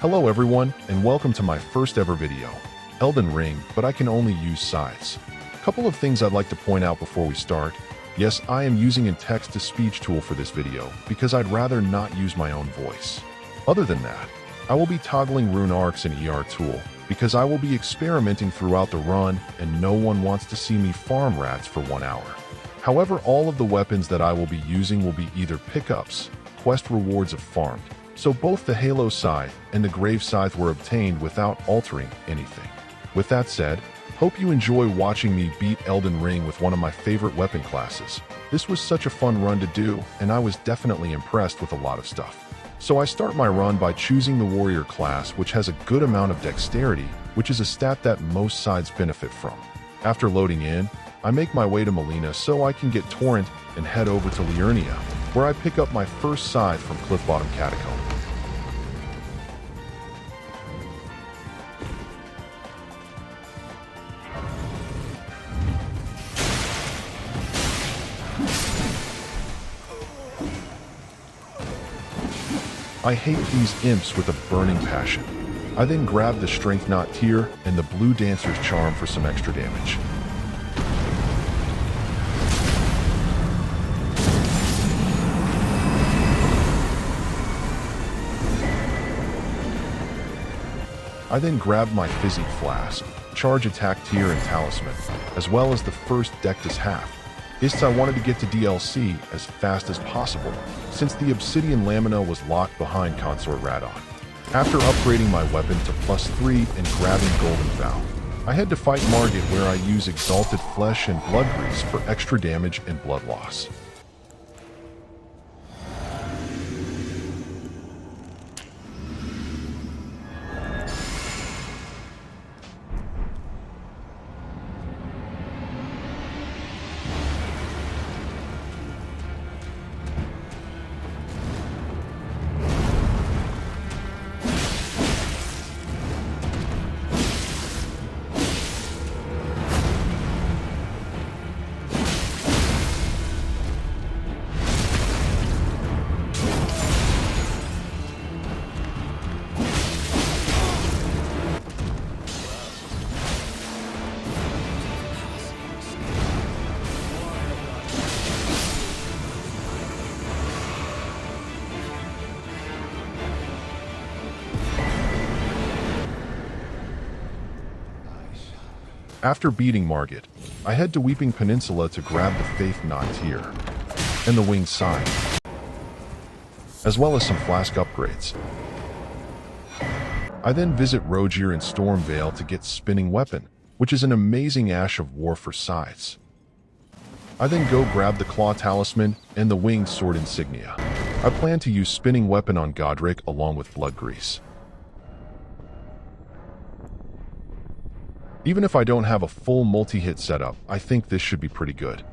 Hello everyone, and welcome to my first ever video, Elden Ring, but I can only use Scythes. Couple of things I'd like to point out before we start. Yes, I am using a text-to-speech tool for this video, because I'd rather not use my own voice. Other than that, I will be toggling rune arcs and ER tool, because I will be experimenting throughout the run, and no one wants to see me farm rats for 1 hour. However, all of the weapons that I will be using will be either pickups, quest rewards of farmed, so both the Halo Scythe and the Grave Scythe were obtained without altering anything. With that said, hope you enjoy watching me beat Elden Ring with one of my favorite weapon classes. This was such a fun run to do, and I was definitely impressed with a lot of stuff. So I start my run by choosing the Warrior class, which has a good amount of dexterity, which is a stat that most sides benefit from. After loading in, I make my way to Melina so I can get Torrent and head over to Liurnia, where I pick up my first scythe from Cliff Bottom Catacomb. I hate these imps with a burning passion. I then grab the Strength Knot tier and the Blue Dancer's Charm for some extra damage. I then grabbed my Physique Flask, Charge Attack tier and Talisman, as well as the first Dectus half. I wanted to get to DLC as fast as possible, since the Obsidian Lamina was locked behind Consort Radon. After upgrading my weapon to +3 and grabbing Golden Vow, I head to fight Margit where I use Exalted Flesh and Blood Grease for extra damage and blood loss. After beating Margit, I head to Weeping Peninsula to grab the Faith Knot tier and the Winged Scythe, as well as some flask upgrades. I then visit Rogier and Stormvale to get Spinning Weapon, which is an amazing Ash of War for Scythes. I then go grab the Claw Talisman and the Winged Sword Insignia. I plan to use Spinning Weapon on Godric along with Blood Grease. Even if I don't have a full multi-hit setup, I think this should be pretty good.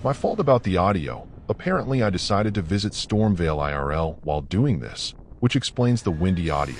My fault about the audio. Apparently I decided to visit Stormvale IRL while doing this, which explains the windy audio.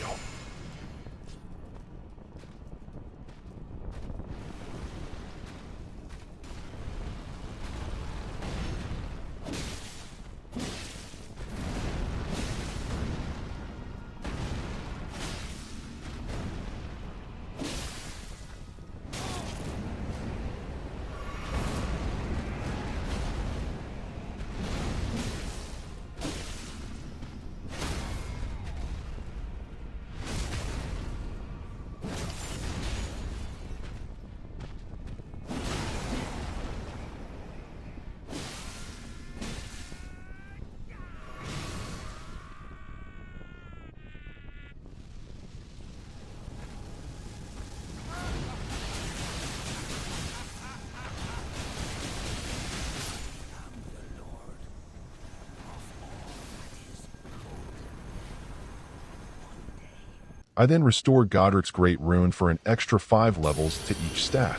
I then restore Godric's Great Rune for an extra 5 levels to each stat.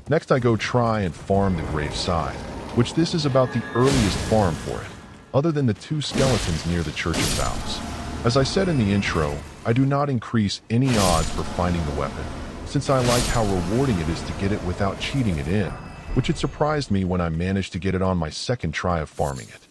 Next I go try and farm the Grave Scythe, which this is about the earliest farm for it, other than the 2 skeletons near the Church of Vows. As I said in the intro, I do not increase any odds for finding the weapon, since I like how rewarding it is to get it without cheating it in, which it surprised me when I managed to get it on my second try of farming it.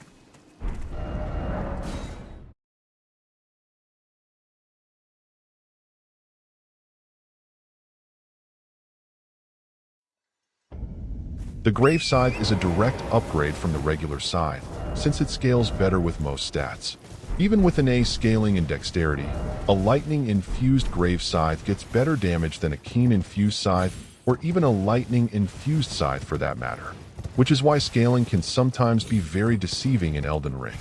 The Grave Scythe is a direct upgrade from the regular Scythe, since it scales better with most stats. Even with an A scaling in dexterity, a lightning-infused Grave Scythe gets better damage than a keen-infused Scythe, or even a lightning-infused Scythe for that matter, which is why scaling can sometimes be very deceiving in Elden Ring.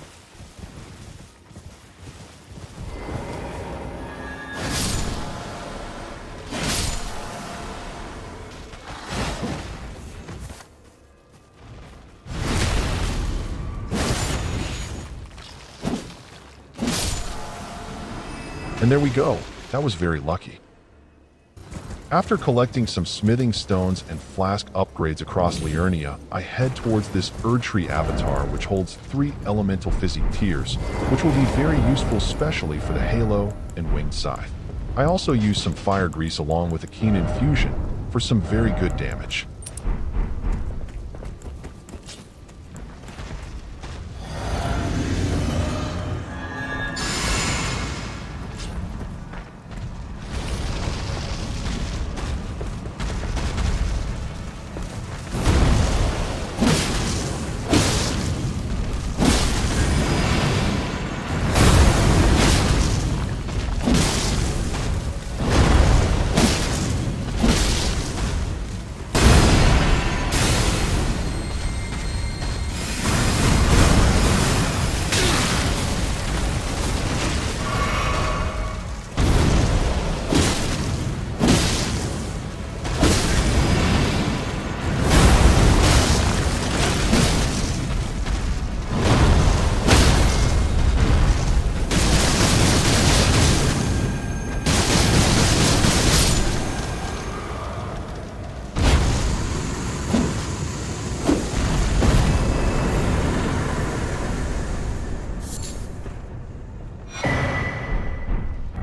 And there we go. That was very lucky. After collecting some smithing stones and flask upgrades across Liurnia, I head towards this Erdtree avatar, which holds 3 elemental physique tiers, which will be very useful especially for the Halo and Winged Scythe. I also use some fire grease along with a keen infusion for some very good damage.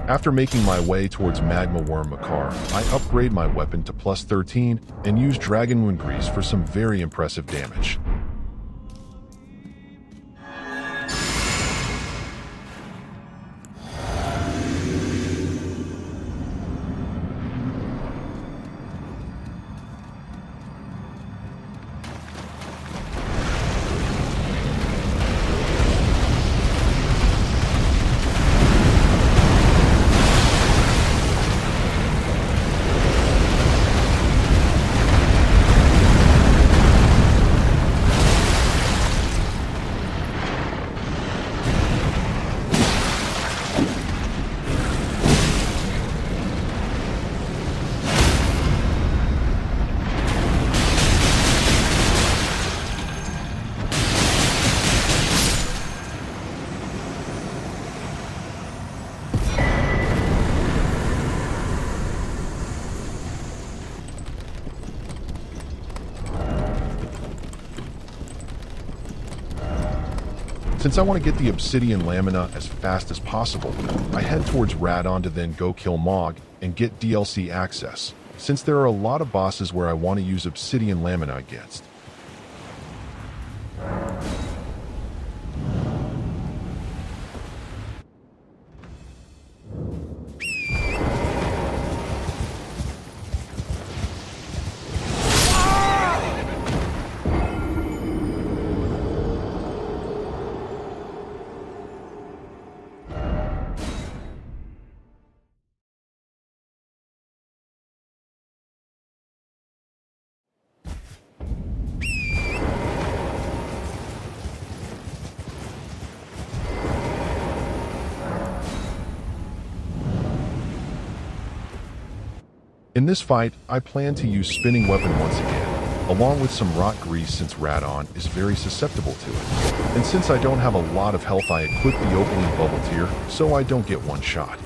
After making my way towards Magma Worm Makar, I upgrade my weapon to plus 13 and use Dragon Wound Grease for some very impressive damage. Since I want to get the Obsidian Lamina as fast as possible, I head towards Radon to then go kill Mog and get DLC access, since there are a lot of bosses where I want to use Obsidian Lamina against. In this fight, I plan to use Spinning Weapon once again, along with some Rot Grease since Radon is very susceptible to it. And since I don't have a lot of health, I equip the opening bubble tier so I don't get one shot.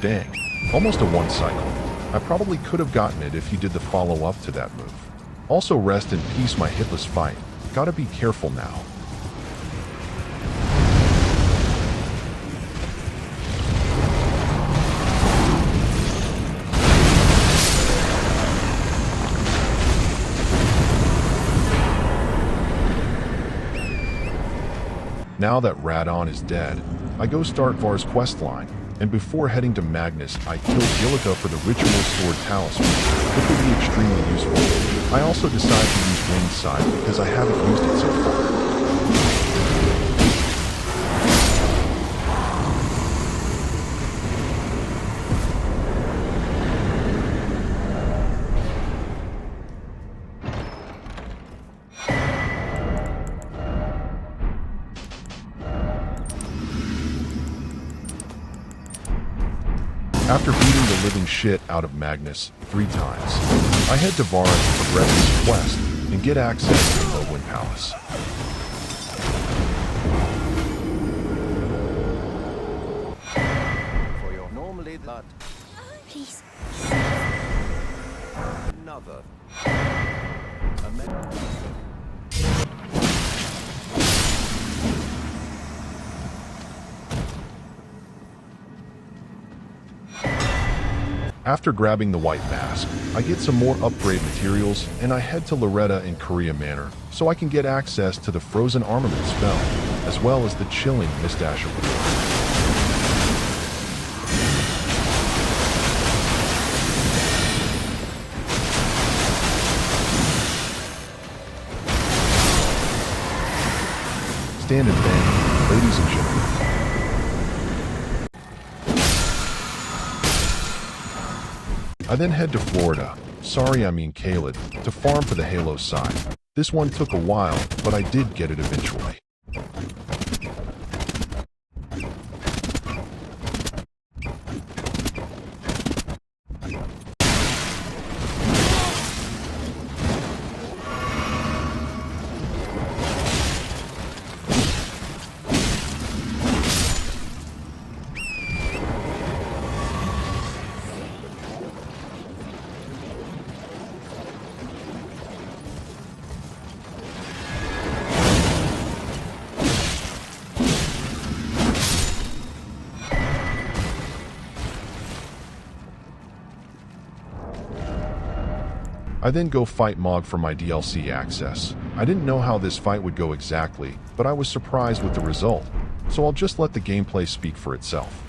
Dang, almost a one cycle. I probably could have gotten it if he did the follow-up to that move. Also, rest in peace my hitless fight. Gotta be careful now. Now that Radon is dead, I go start Var's questline, and before heading to Magnus, I kill Gillica for the Ritual Sword Talisman, which will be extremely useful. I also decide to use Winged Scythe because I haven't used it so far. After beating the living shit out of Magnus 3 times, I head to Vara to progress his quest and get access to the Lovewind Palace. For your normally that Please. another. After grabbing the white mask, I get some more upgrade materials and I head to Loretta in Korea Manor so I can get access to the frozen armament spell, as well as the chilling Mistache reward. Stand and bang, ladies and gentlemen. I then head to Florida, Kaled, to farm for the Halo Scythe. This one took a while, but I did get it eventually. I then go fight Mog for my DLC access. I didn't know how this fight would go exactly, but I was surprised with the result, so I'll just let the gameplay speak for itself.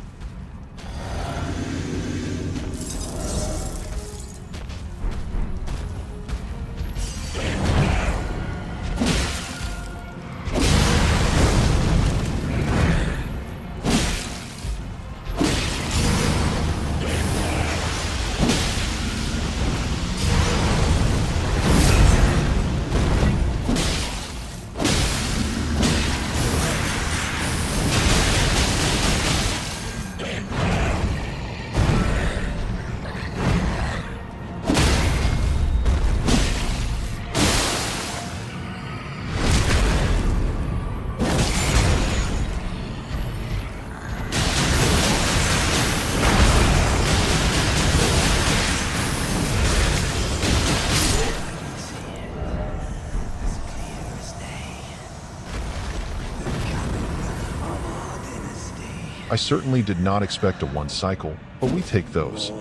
I certainly did not expect a one cycle, but we take those.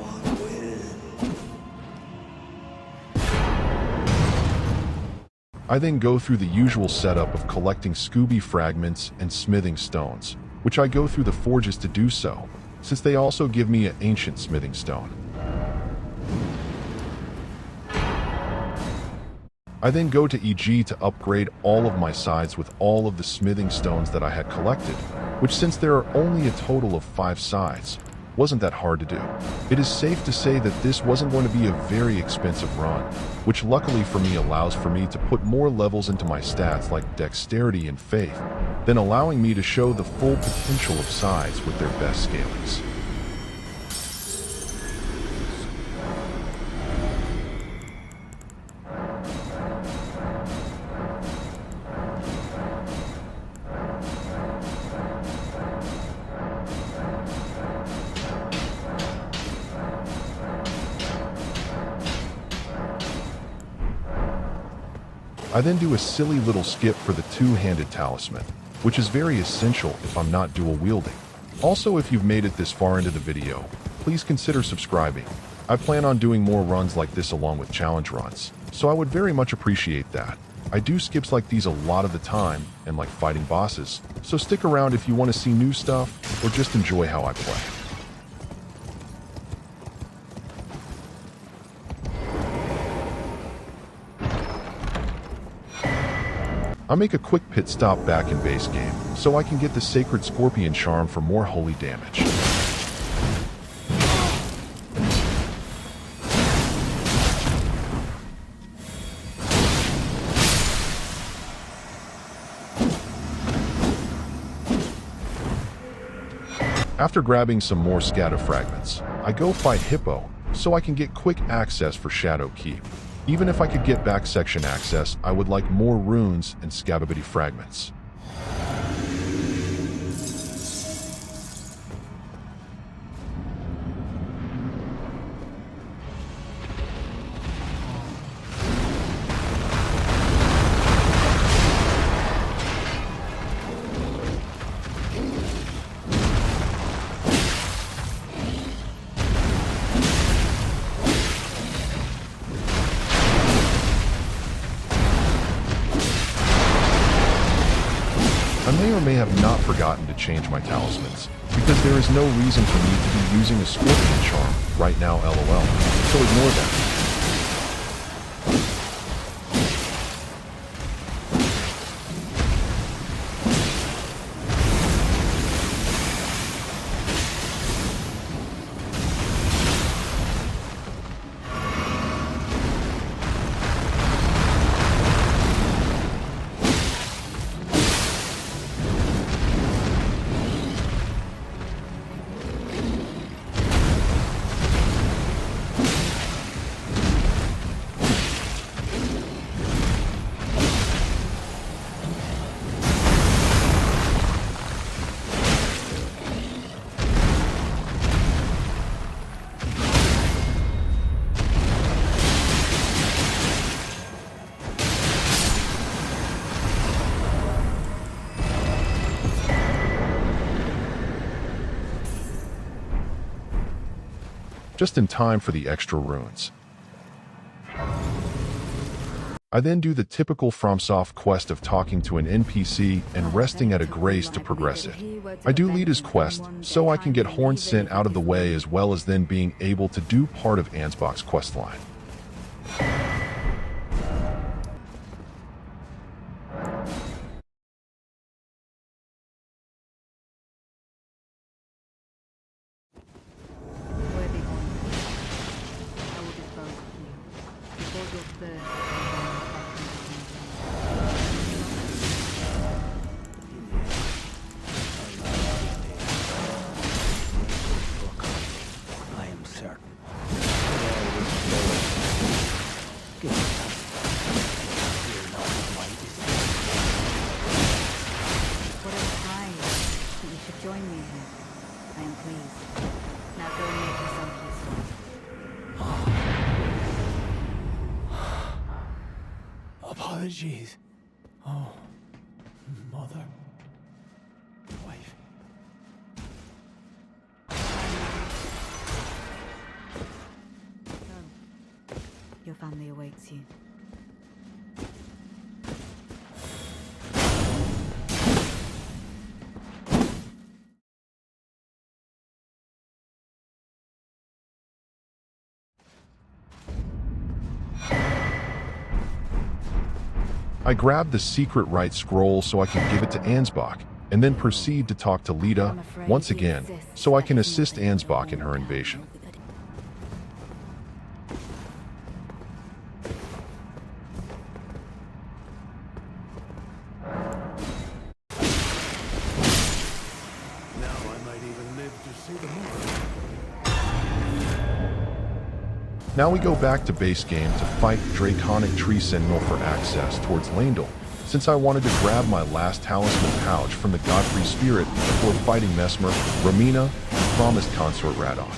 I then go through the usual setup of collecting Scooby fragments and smithing stones, which I go through the forges to do so, since they also give me an ancient smithing stone. I then go to EG to upgrade all of my sides with all of the smithing stones that I had collected, which, since there are only a total of 5 sides, wasn't that hard to do. It is safe to say that this wasn't going to be a very expensive run, which luckily for me allows for me to put more levels into my stats like dexterity and faith, then allowing me to show the full potential of sides with their best scalings. I then do a silly little skip for the two-handed talisman, which is very essential if I'm not dual wielding. Also, if you've made it this far into the video, please consider subscribing. I plan on doing more runs like this along with challenge runs, so I would very much appreciate that. I do skips like these a lot of the time and like fighting bosses, so stick around if you want to see new stuff or just enjoy how I play. I make a quick pit stop back in base game, so I can get the Sacred Scorpion Charm for more holy damage. After grabbing some more scatter fragments, I go fight Hippo, so I can get quick access for Shadow Keep. Even if I could get back section access, I would like more runes and Scababity fragments. I may or may have not forgotten to change my talismans, because there is no reason for me to be using a Scorpion Charm right now, lol, so ignore that. Just in time for the extra runes. I then do the typical FromSoft quest of talking to an NPC and resting at a grace to progress it. I do Lita's quest, so I can get Horn Scent out of the way as well as then being able to do part of Ansbach's questline. Join me here. I am pleased. Now go and make yourself useful. Apologies. Oh, mother. Wife. Go. Your family awaits you. I grab the secret right scroll so I can give it to Ansbach, and then proceed to talk to Lita once again, so I can assist Ansbach in her invasion. Now I might even live to see the morrow. Now we go back to base game to fight Draconic Tree Sentinel for access towards Landel, since I wanted to grab my last talisman pouch from the Godfrey Spirit before fighting Mesmer, Romina, and promised consort Radon.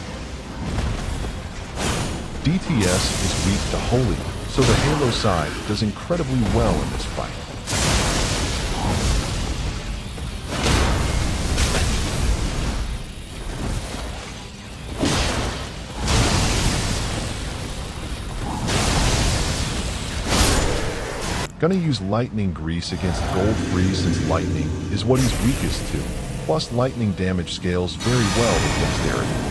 DTS is weak to Holy, so the Halo Scythe does incredibly well in this fight. Gonna use Lightning Grease against Gold Freeze since Lightning is what he's weakest to. Plus, Lightning damage scales very well with Dexterity.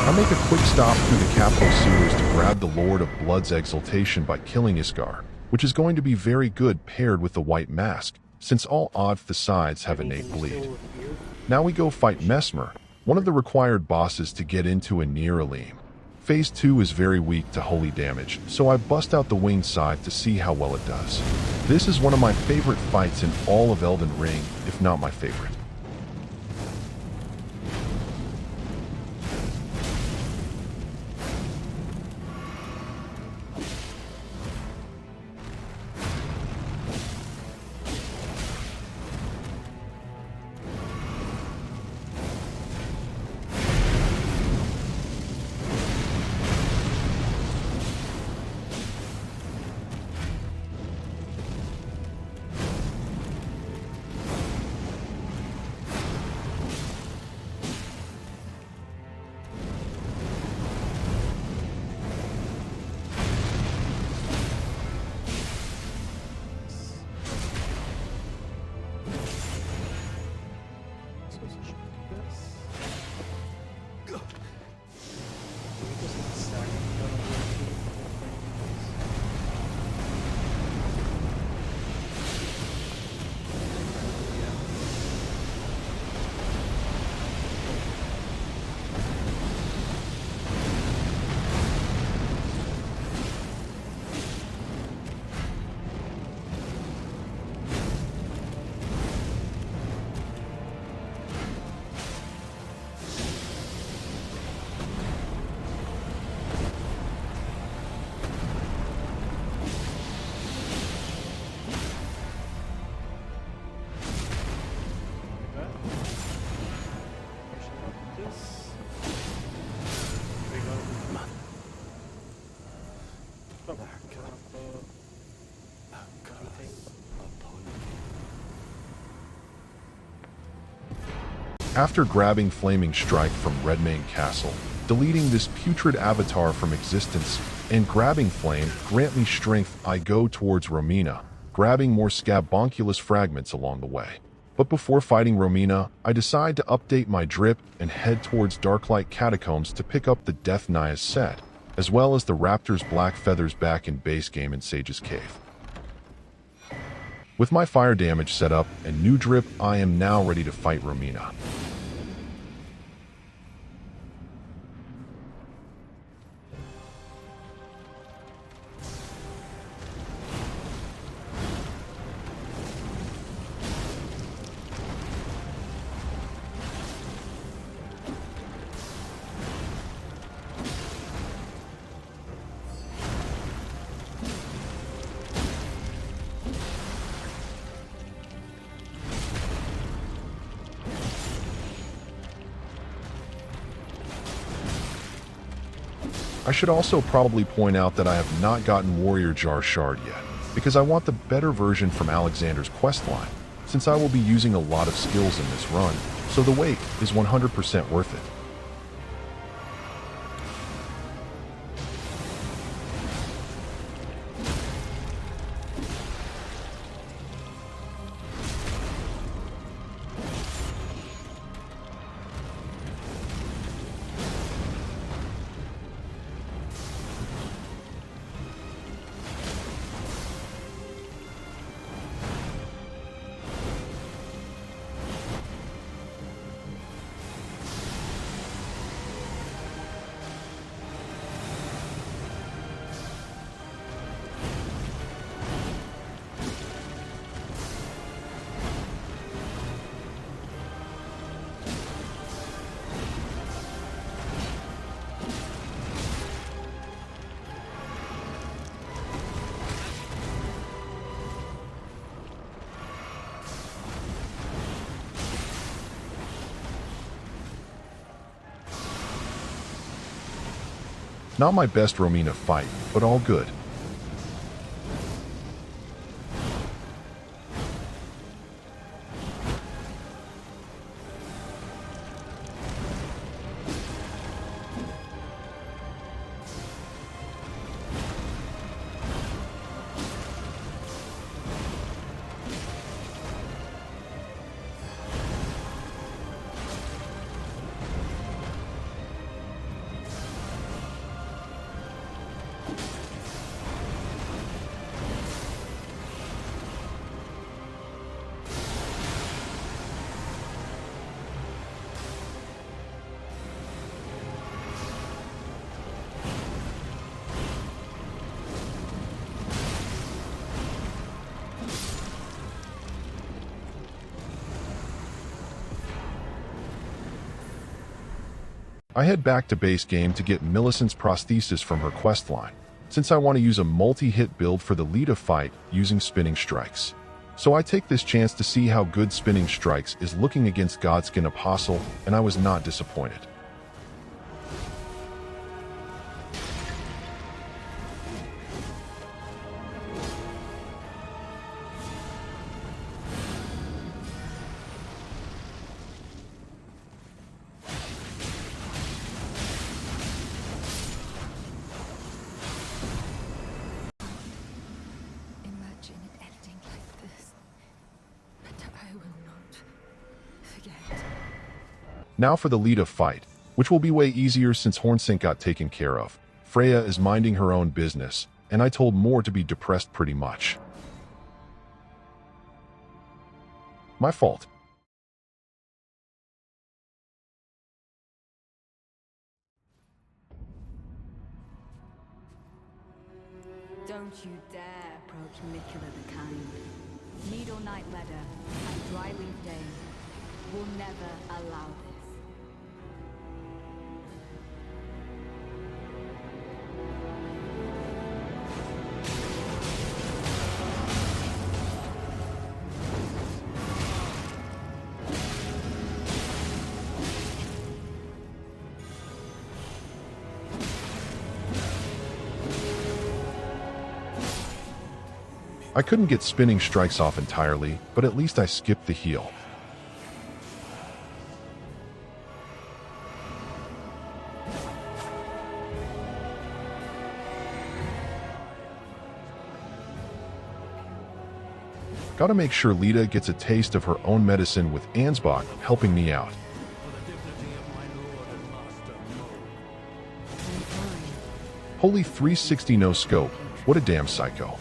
I make a quick stop through the capital sewers to grab the Lord of Blood's exaltation by killing Isgar, which is going to be very good paired with the white mask, since all the sides have innate bleed. Now we go fight Mesmer, one of the required bosses to get into a near Aleem. Phase 2 is very weak to holy damage, so I bust out the winged scythe to see how well it does. This is one of my favorite fights in all of Elden Ring, if not my favorite. After grabbing Flaming Strike from Redmane Castle, deleting this putrid avatar from existence, and grabbing Flame, grant me strength, I go towards Romina, grabbing more Scabonculus fragments along the way. But before fighting Romina, I decide to update my drip and head towards Darklight Catacombs to pick up the Death Naya set, as well as the Raptor's Black Feathers back in base game in Sage's Cave. With my fire damage set up and new drip, I am now ready to fight Romina. I should also probably point out that I have not gotten Warrior Jar Shard yet, because I want the better version from Alexander's questline, since I will be using a lot of skills in this run, so the wait is 100% worth it. Not my best Romina fight, but all good. I head back to base game to get Millicent's prosthesis from her questline, since I want to use a multi-hit build for the Lita fight using spinning strikes. So I take this chance to see how good spinning strikes is looking against Godskin Apostle, and I was not disappointed. Imagine it ending like this. But I will not forget. Now for the Lita fight, which will be way easier since Hornsink got taken care of. Freya is minding her own business, and I told Moore to be depressed pretty much. My fault. Don't you dare approach Mikula the Kind. Needle Knight Ledder and Dryleaf Dane will never allow this. I couldn't get spinning strikes off entirely, but at least I skipped the heal. Gotta make sure Lita gets a taste of her own medicine with Ansbach helping me out. For the dignity of my lord and master, Mo. I'm fine. Holy 360 no scope, what a damn psycho.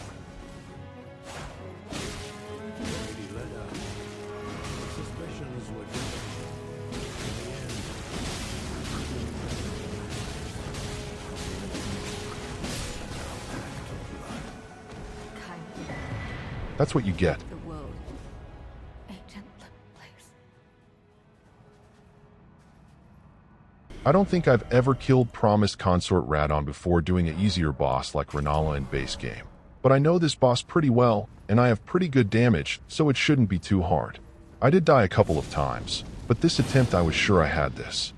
Lady Leda, suspicions were given. In the end, Kind. That's what you get. The world. A gentler place. I don't think I've ever killed Promised Consort Radon before doing an easier boss like Renala in base game. But I know this boss pretty well, and I have pretty good damage, so it shouldn't be too hard. I did die a couple of times, but this attempt I was sure I had this.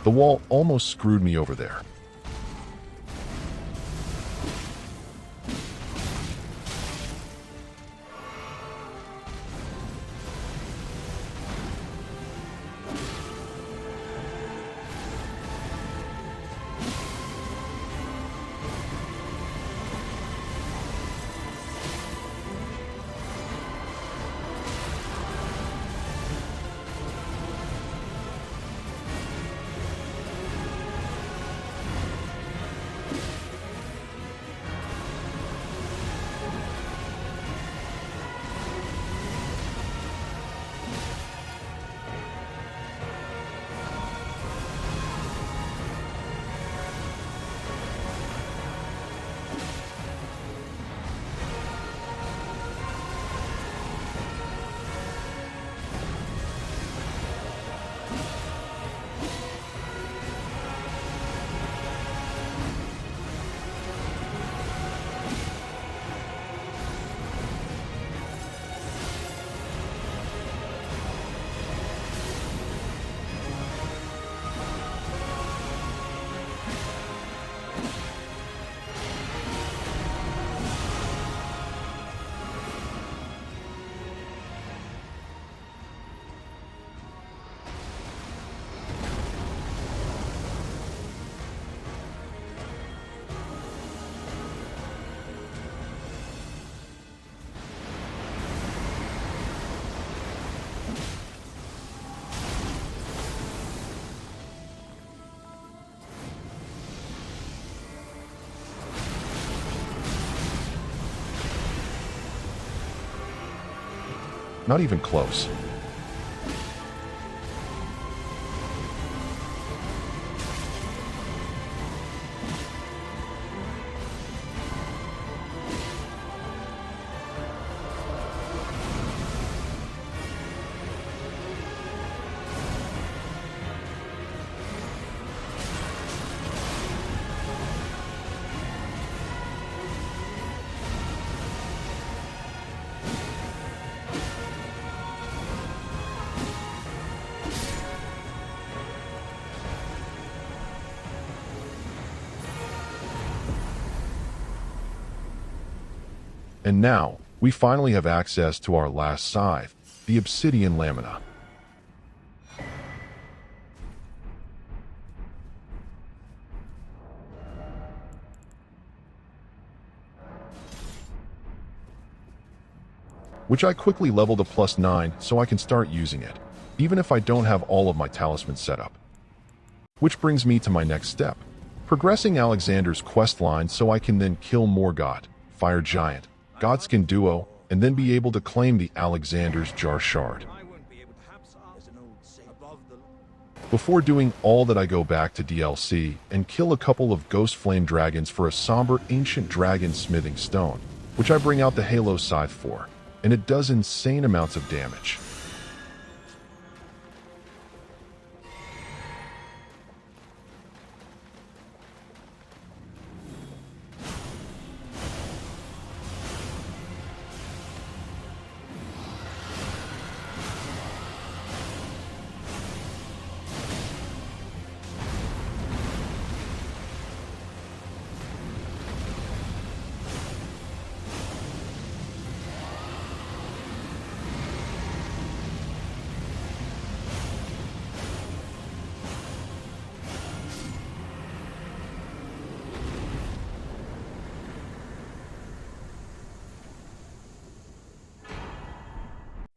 The wall almost screwed me over there. Not even close. And now, we finally have access to our last scythe, the obsidian lamina. Which I quickly leveled to +9 so I can start using it, even if I don't have all of my talismans set up. Which brings me to my next step, progressing Alexander's questline so I can then kill Morgott, Fire Giant, Godskin Duo, and then be able to claim the Alexander's Jar Shard. Before doing all that, I go back to DLC and kill a couple of Ghost Flame Dragons for a somber Ancient Dragon Smithing Stone, which I bring out the Halo Scythe for, and it does insane amounts of damage.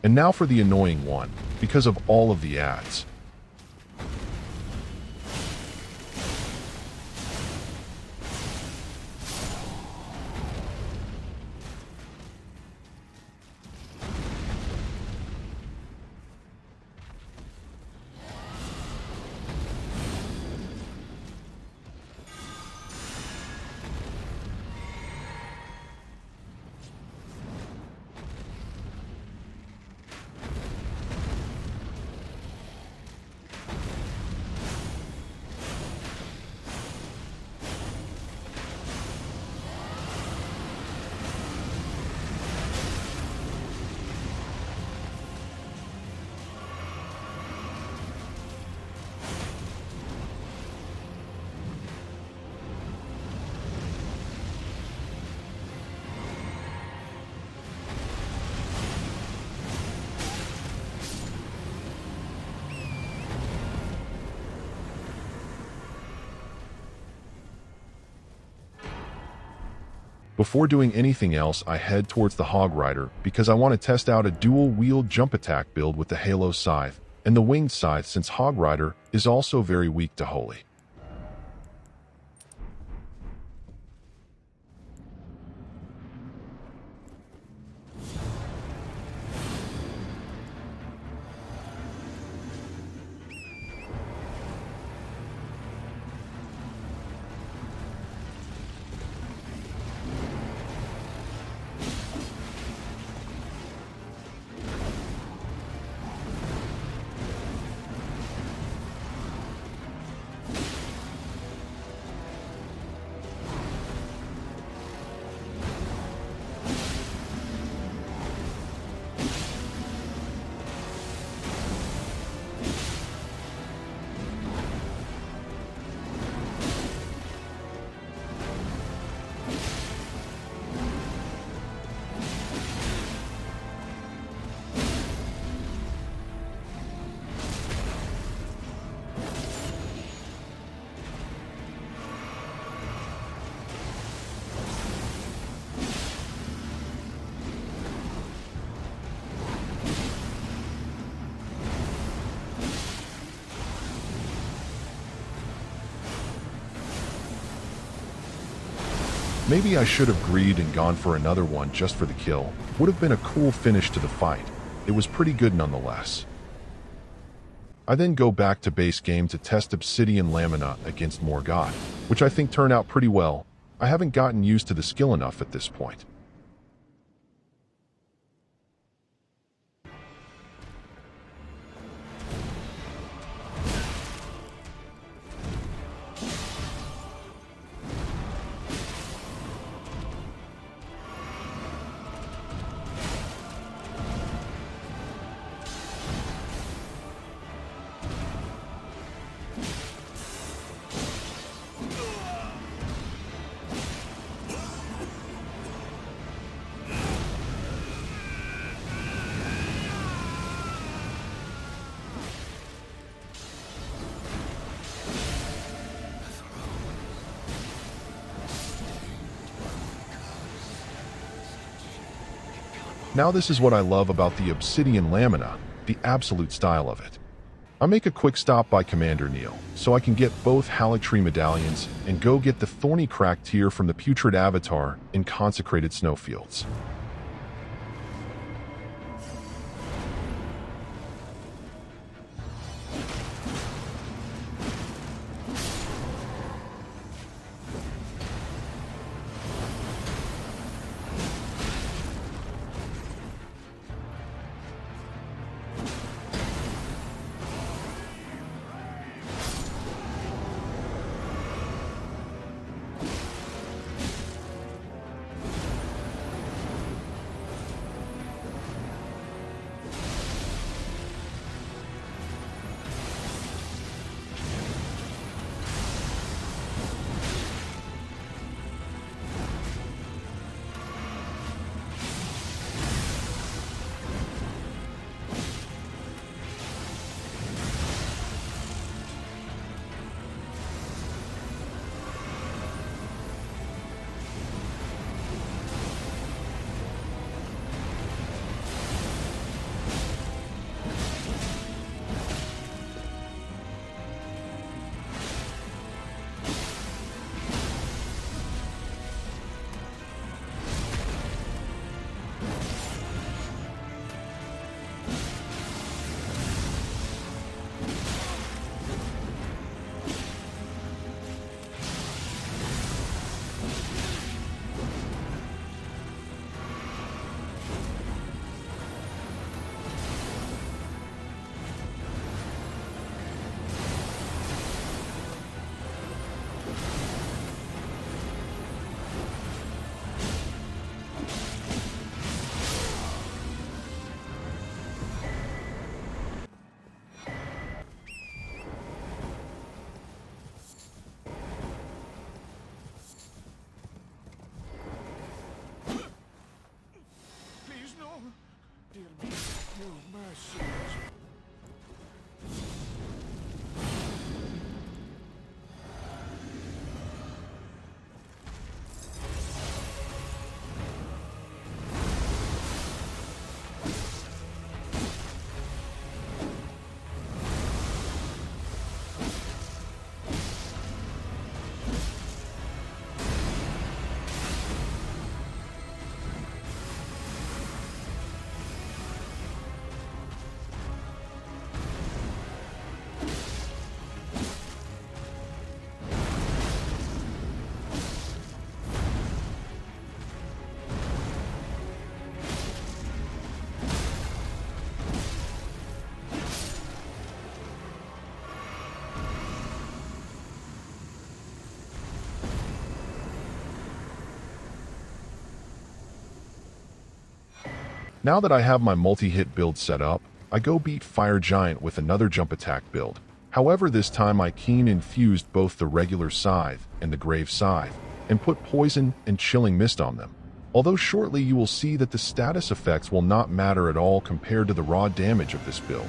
And now for the annoying one, because of all of the ads. Before doing anything else, I head towards the Hog Rider because I want to test out a dual-wield jump attack build with the Halo Scythe and the Winged Scythe, since Hog Rider is also very weak to Holy. Maybe I should have greed and gone for another one just for the kill. Would have been a cool finish to the fight. It was pretty good nonetheless. I then go back to base game to test Obsidian Lamina against Morgott, which I think turned out pretty well. I haven't gotten used to the skill enough at this point. Now this is what I love about the Obsidian Lamina, the absolute style of it. I make a quick stop by Commander Neil, so I can get both Halictree medallions and go get the Thorny Crack tier from the Putrid Avatar in Consecrated Snowfields. Now that I have my multi-hit build set up, I go beat Fire Giant with another jump attack build. However, this time I keen infused both the regular Scythe and the Grave Scythe, and put Poison and Chilling Mist on them. Although shortly you will see that the status effects will not matter at all compared to the raw damage of this build.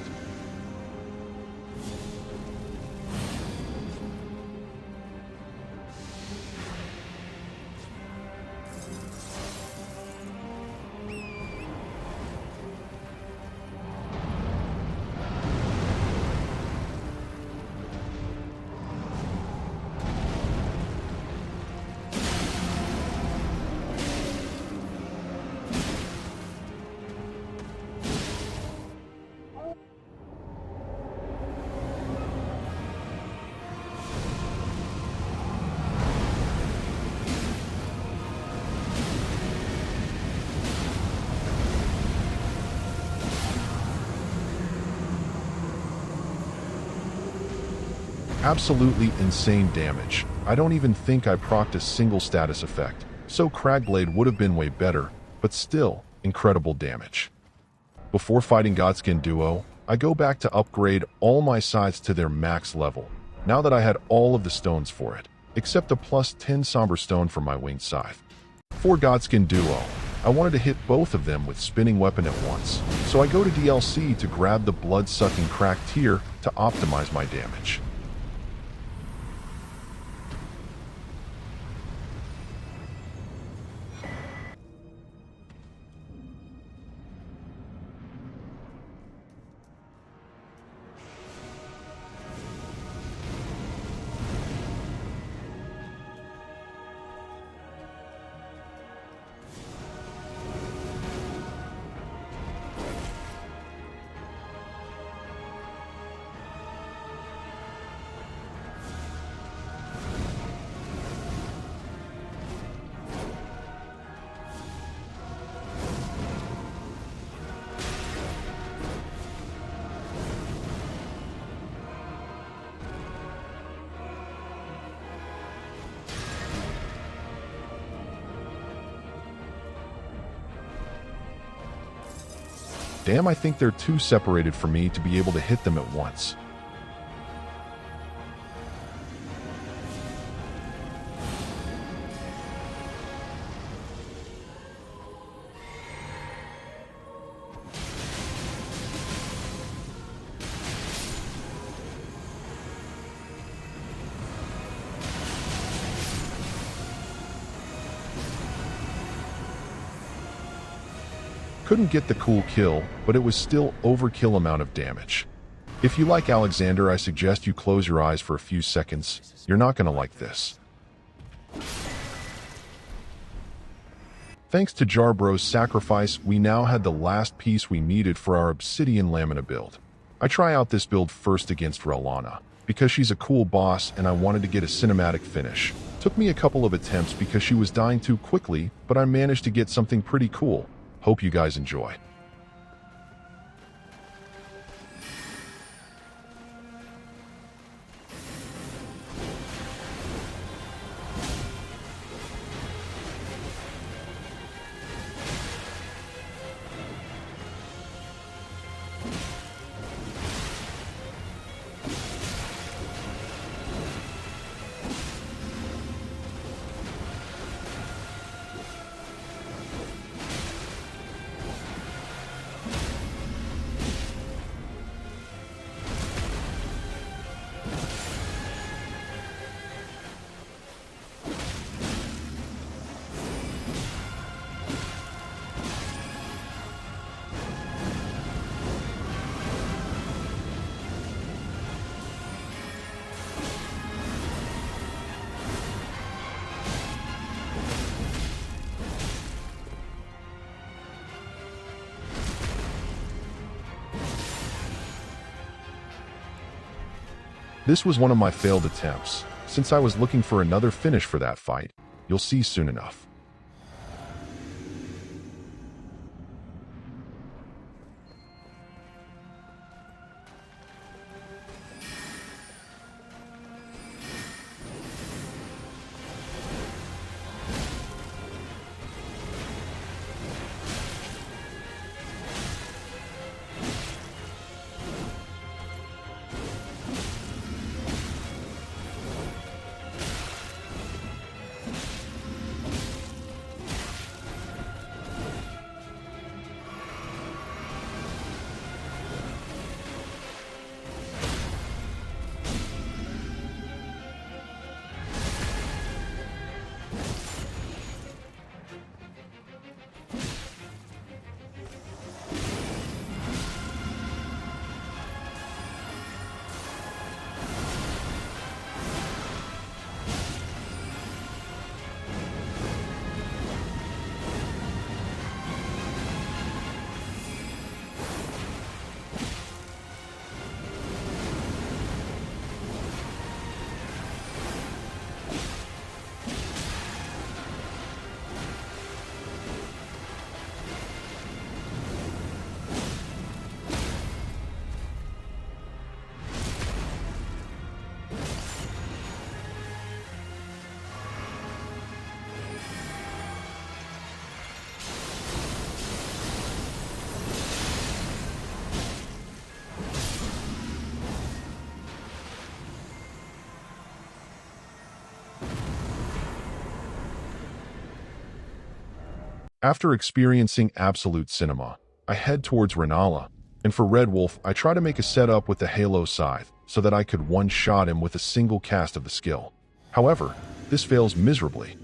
Absolutely insane damage. I don't even think I procced a single status effect, so Cragblade would have been way better, but still, incredible damage. Before fighting Godskin Duo, I go back to upgrade all my scythes to their max level, now that I had all of the stones for it, except a plus 10 Somber Stone for my winged scythe. For Godskin Duo, I wanted to hit both of them with Spinning Weapon at once, so I go to DLC to grab the Blood-Sucking Crack tier to optimize my damage. Damn, I think they're too separated for me to be able to hit them at once. Couldn't get the cool kill, but it was still overkill amount of damage. If you like Alexander, I suggest you close your eyes for a few seconds. You're not gonna like this. Thanks to Jarbro's sacrifice, we now had the last piece we needed for our Obsidian Lamina build. I try out this build first against Relana, because she's a cool boss and I wanted to get a cinematic finish. Took me a couple of attempts because she was dying too quickly, but I managed to get something pretty cool. Hope you guys enjoy. This was one of my failed attempts, since I was looking for another finish for that fight. You'll see soon enough. After experiencing absolute cinema, I head towards Renala, and for Red Wolf, I try to make a setup with the Halo Scythe so that I could one-shot him with a single cast of the skill. However, this fails miserably.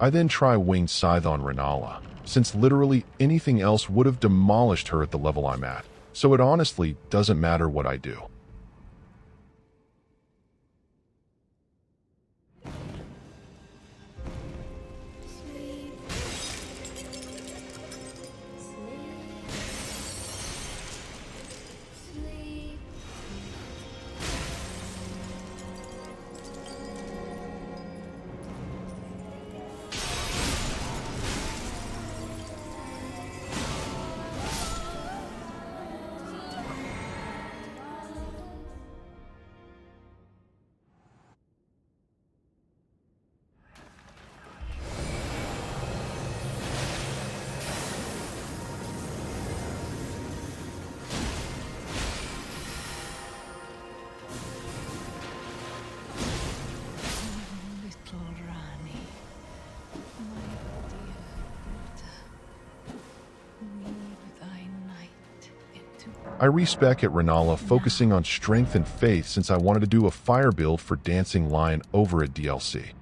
I then try Winged Scythe on Renala, since literally anything else would have demolished her at the level I'm at, so it honestly doesn't matter what I do. I respec at Renala, focusing on strength and faith since I wanted to do a fire build for Dancing Lion over at DLC.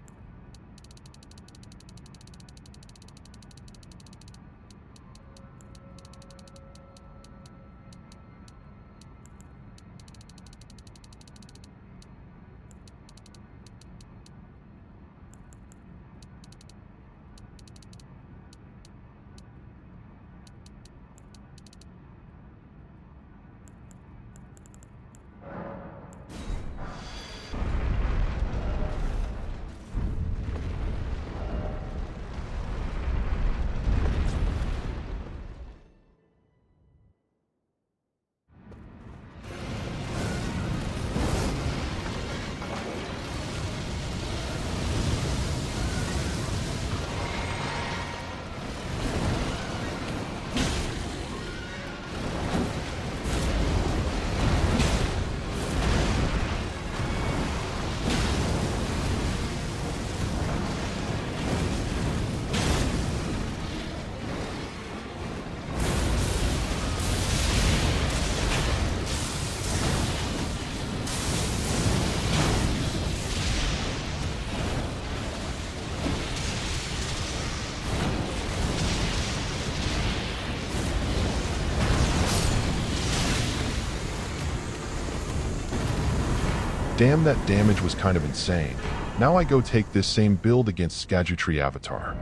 Damn, that damage was kind of insane. Now I go take this same build against Skadutri Avatar.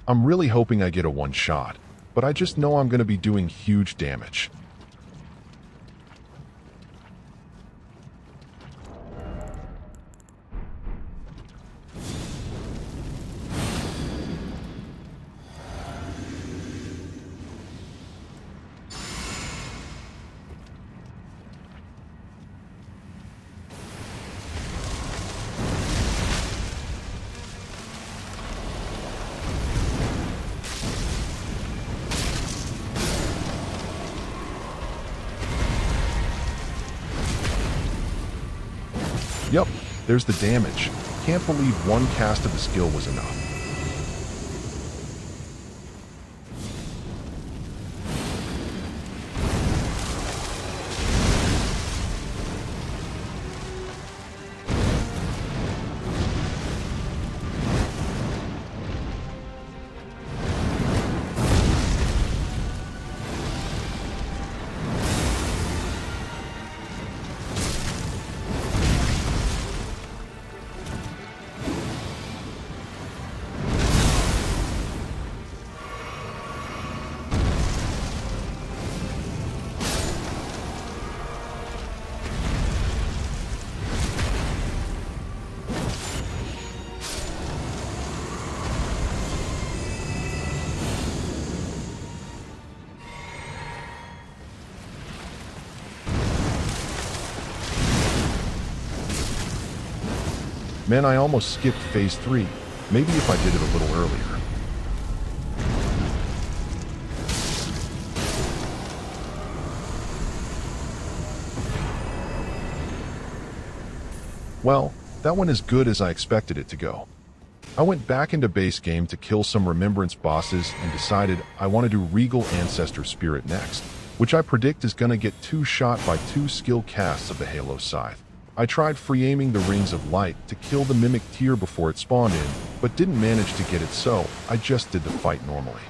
I'm really hoping I get a one-shot, but I just know I'm going to be doing huge damage. Yup, there's the damage. Can't believe one cast of the skill was enough. Man, I almost skipped phase 3. Maybe if I did it a little earlier. Well, that went as good as I expected it to go. I went back into base game to kill some Remembrance bosses and decided I want to do Regal Ancestor Spirit next, which I predict is going to get 2 shot by 2 skill casts of the Halo Scythe. I tried free aiming the Rings of Light to kill the Mimic tier before it spawned in, but didn't manage to get it, so I just did the fight normally.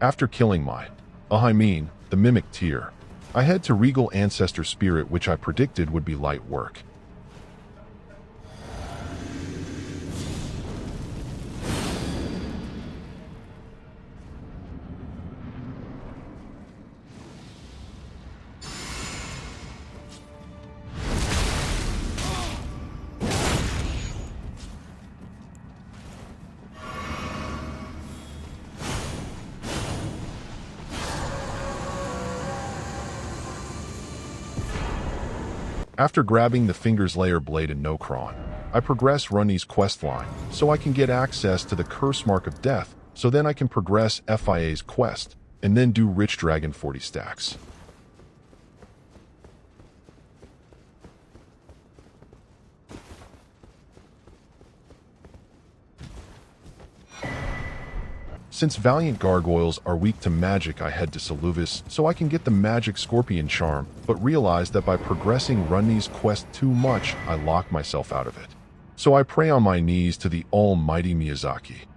After killing the Mimic tier, I head to Regal Ancestor Spirit, which I predicted would be light work. After grabbing the Fingers Layer Blade and Nokron, I progress Runny's questline so I can get access to the Curse Mark of Death, so then I can progress FIA's quest, and then do Rich Dragon 40 stacks. Since Valiant Gargoyles are weak to magic, I head to Saluvis so I can get the Magic Scorpion Charm, but realize that by progressing Runny's quest too much, I lock myself out of it. So I pray on my knees to the almighty Miyazaki.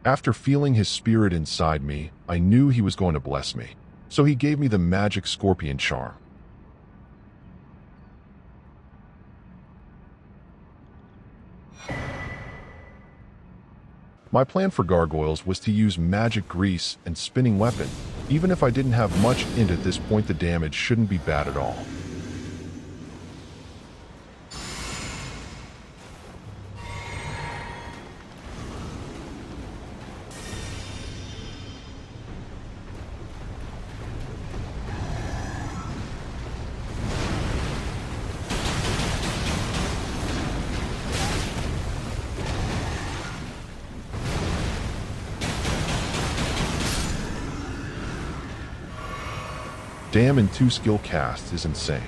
After feeling his spirit inside me, I knew he was going to bless me, so he gave me the Magic Scorpion Charm. My plan for Gargoyles was to use Magic Grease and Spinning Weapon. Even if I didn't have much int at this point, the damage shouldn't be bad at all. Damn, in 2 skill casts is insane.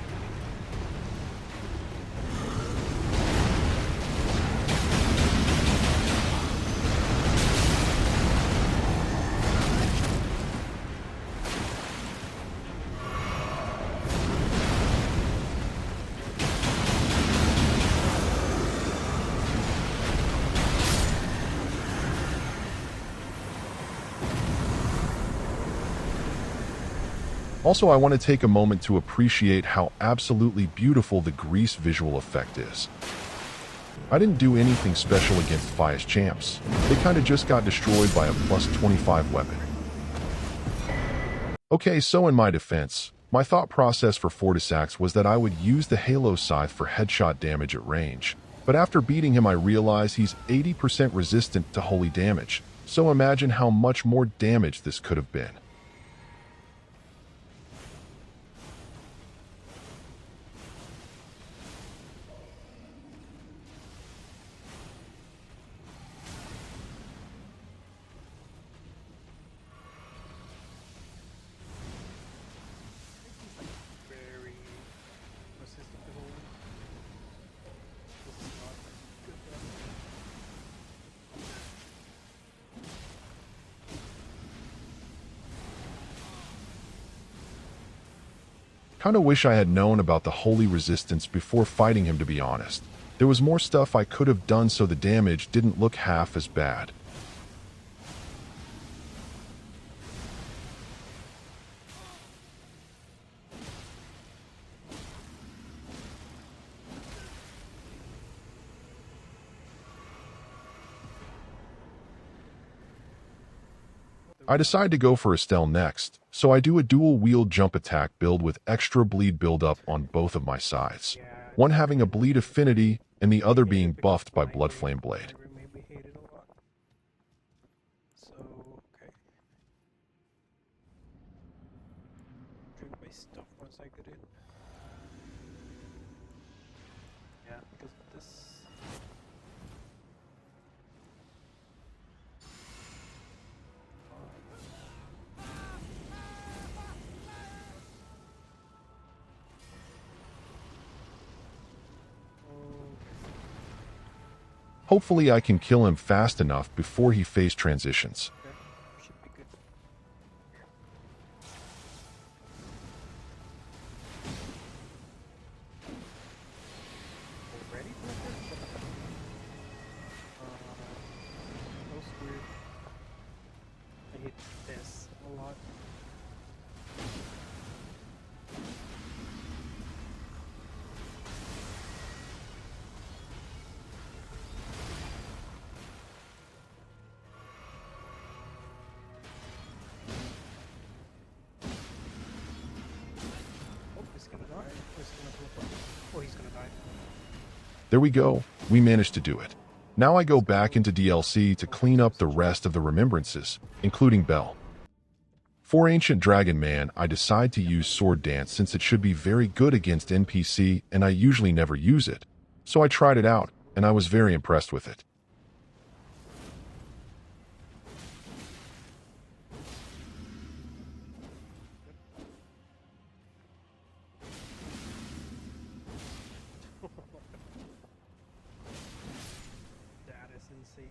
Also, I want to take a moment to appreciate how absolutely beautiful the grease visual effect is. I didn't do anything special against Fias champs. They kinda just got destroyed by a plus 25 weapon. Okay, so in my defense, my thought process for Fortisax was that I would use the Halo Scythe for headshot damage at range. But after beating him, I realized he's 80% resistant to holy damage. So imagine how much more damage this could have been. Kinda wish I had known about the holy resistance before fighting him, to be honest. There was more stuff I could have done so the damage didn't look half as bad. I decide to go for Estelle next, so I do a dual-wield jump attack build with extra bleed build-up on both of my sides. One having a bleed affinity, and the other being buffed by Blood Flame Blade. I maybe hated a lot. So, okay. Drink my stuff once I get in. Yeah, because of this. Hopefully I can kill him fast enough before he phase transitions. Okay, should be good. Already? That was weird. I hate this a lot. Oh, he's gonna die. He's gonna blow up. Oh, he's gonna die. There we go, we managed to do it. Now I go back into DLC to clean up the rest of the remembrances, including Belle. For Ancient Dragon Man, I decide to use Sword Dance since it should be very good against NPC and I usually never use it. So I tried it out, and I was very impressed with it. That is insane.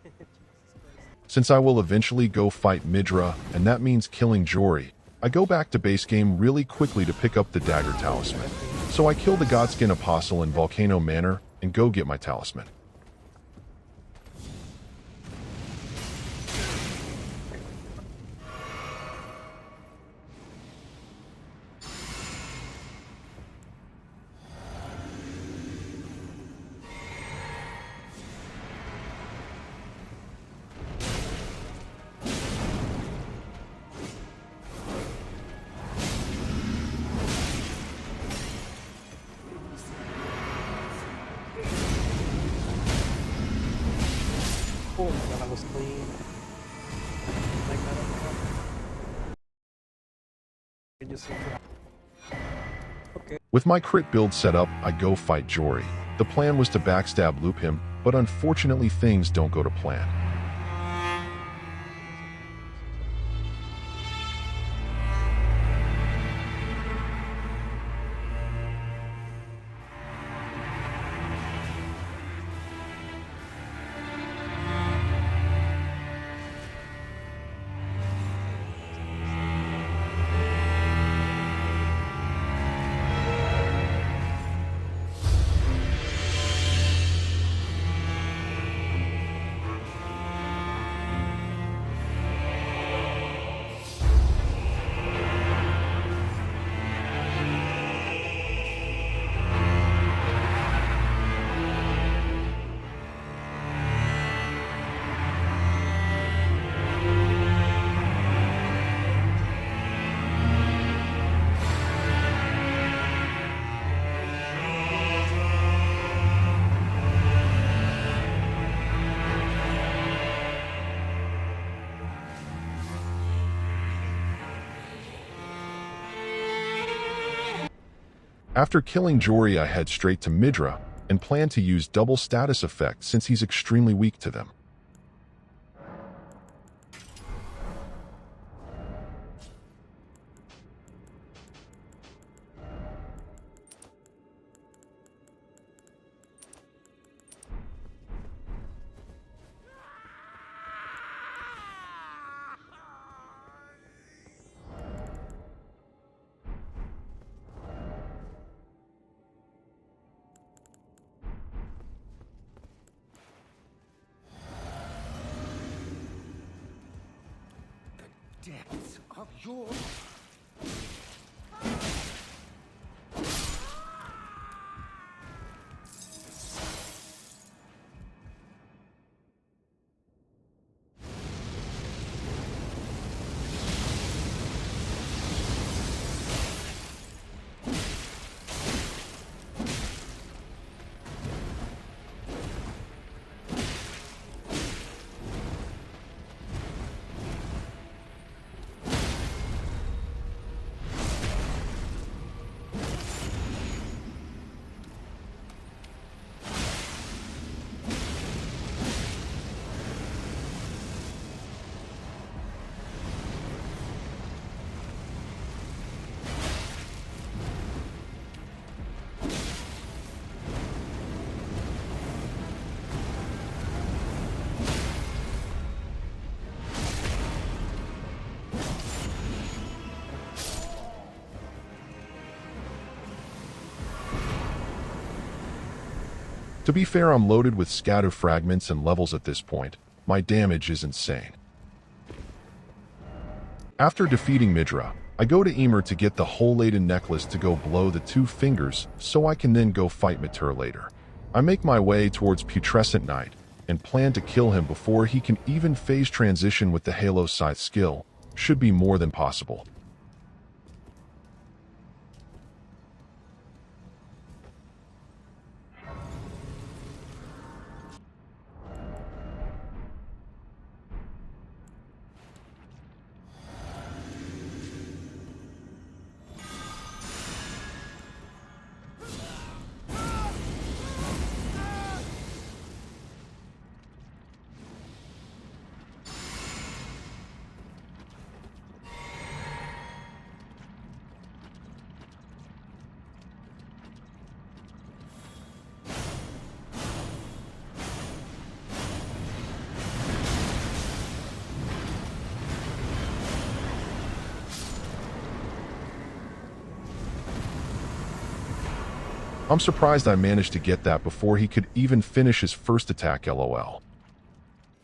Jesus Christ. Since I will eventually go fight Midra, and that means killing Jory, I go back to base game really quickly to pick up the Dagger Talisman. So I kill the Godskin Apostle in Volcano Manor and go get my talisman. Oh my god, that was clean. Like that. I just okay. With my crit build set up, I go fight Jory. The plan was to backstab loop him, but unfortunately things don't go to plan. After killing Jory, I head straight to Midra and plan to use double status effect since he's extremely weak to them. Depths of your... To be fair, I'm loaded with scatter fragments and levels at this point. My damage is insane. After defeating Midra, I go to Emer to get the Hole-laden necklace to go blow the 2 fingers so I can then go fight Mater later. I make my way towards Putrescent Knight and plan to kill him before he can even phase transition with the Halo Scythe skill. Should be more than possible. I'm surprised I managed to get that before he could even finish his first attack, lol.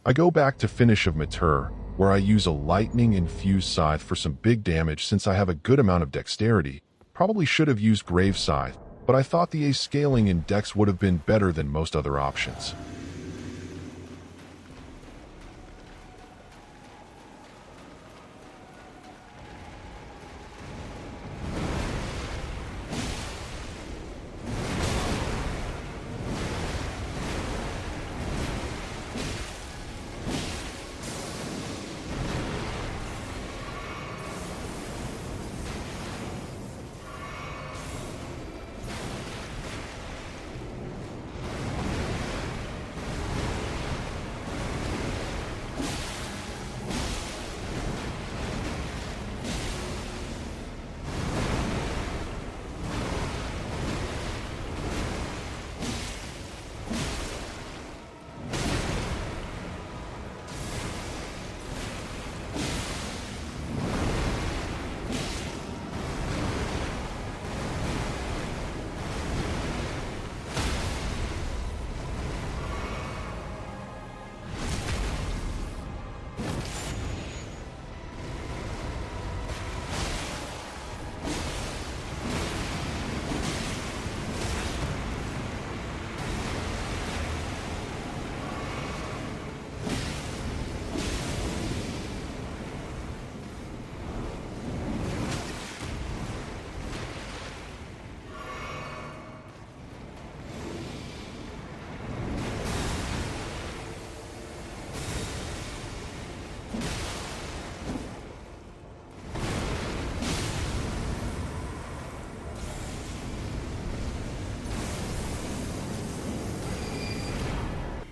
I go back to finish of Mater, where I use a lightning-infused scythe for some big damage since I have a good amount of dexterity. Probably should have used Grave Scythe, but I thought the scaling in dex would have been better than most other options.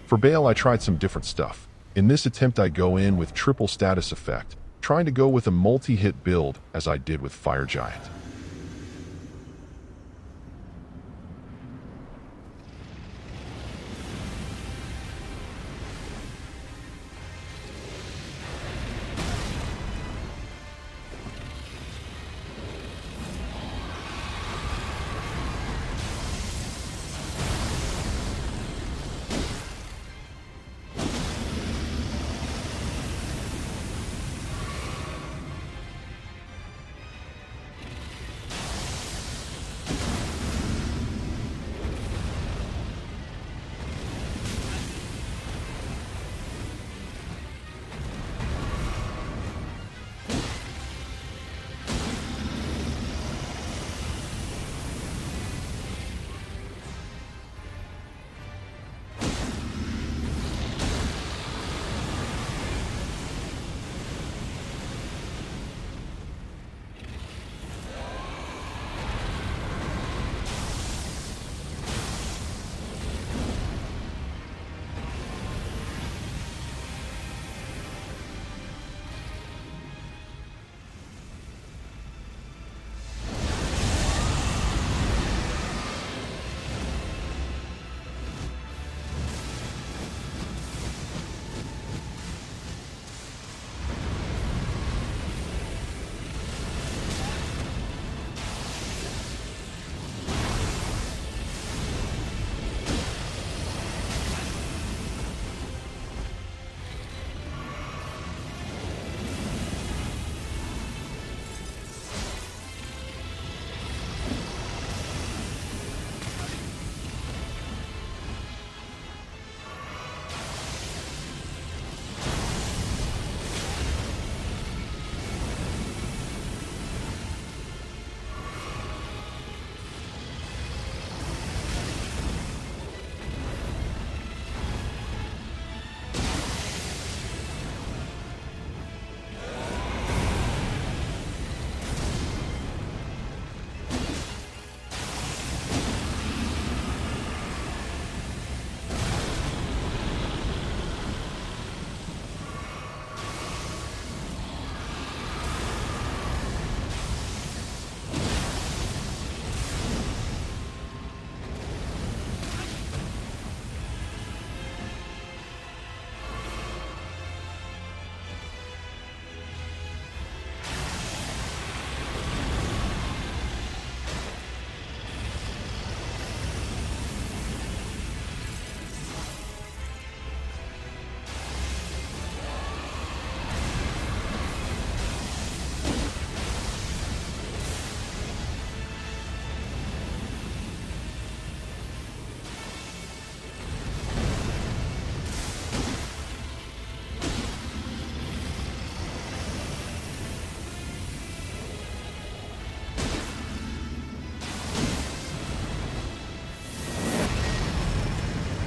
For Bale, I tried some different stuff. In this attempt, I go in with triple status effect, trying to go with a multi-hit build as I did with Fire Giant.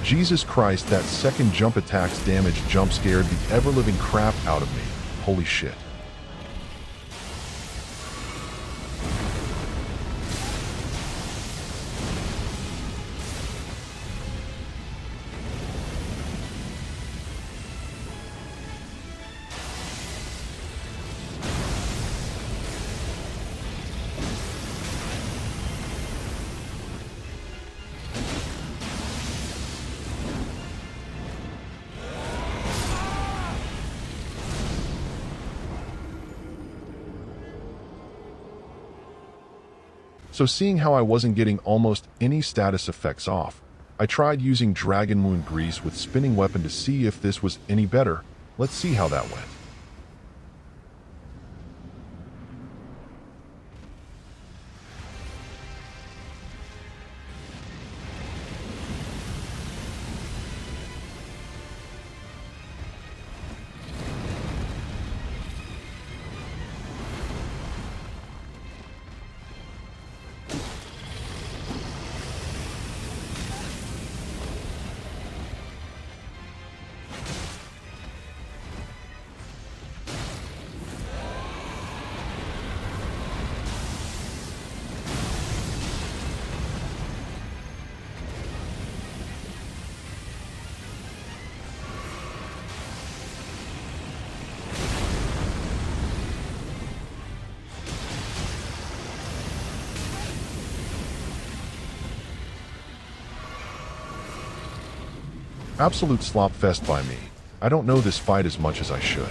Jesus Christ, that second jump attack's damage jump scared the ever-living crap out of me. Holy shit. So seeing how I wasn't getting almost any status effects off, I tried using Dragon Moon Grease with Spinning Weapon to see if this was any better. Let's see how that went. Absolute slop fest by me. I don't know this fight as much as I should.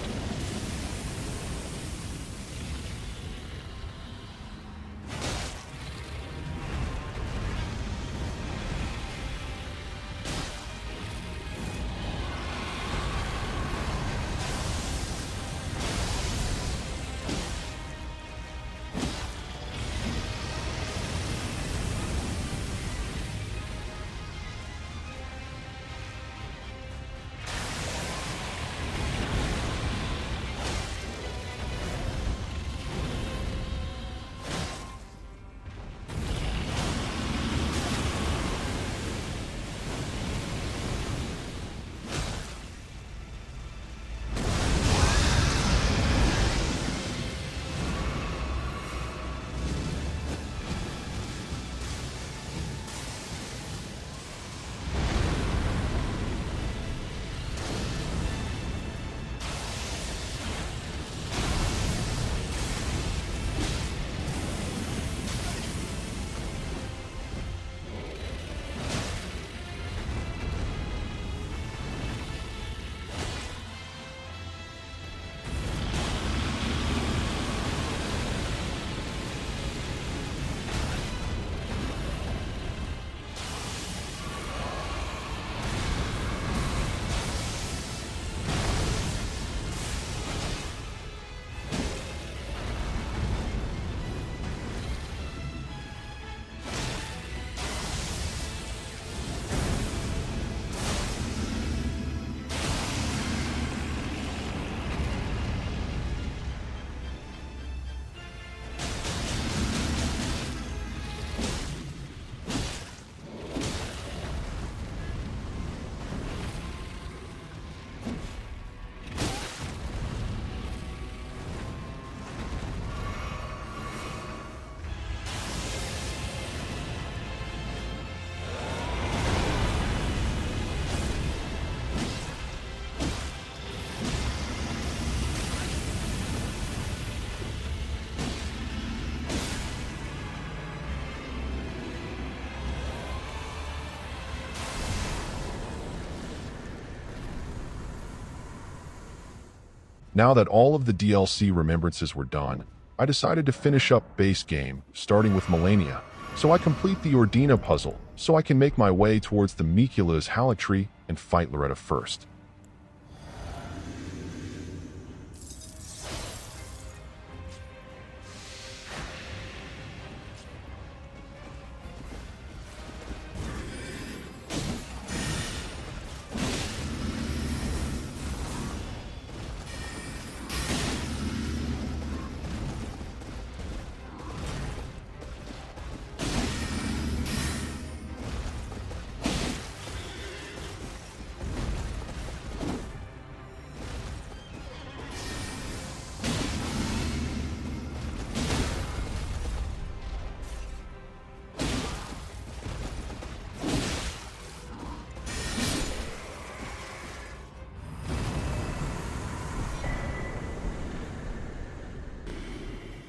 Now that all of the DLC remembrances were done, I decided to finish up base game, starting with Melania, so I complete the Ordina puzzle, so I can make my way towards the Micula's Halictree and fight Loretta first.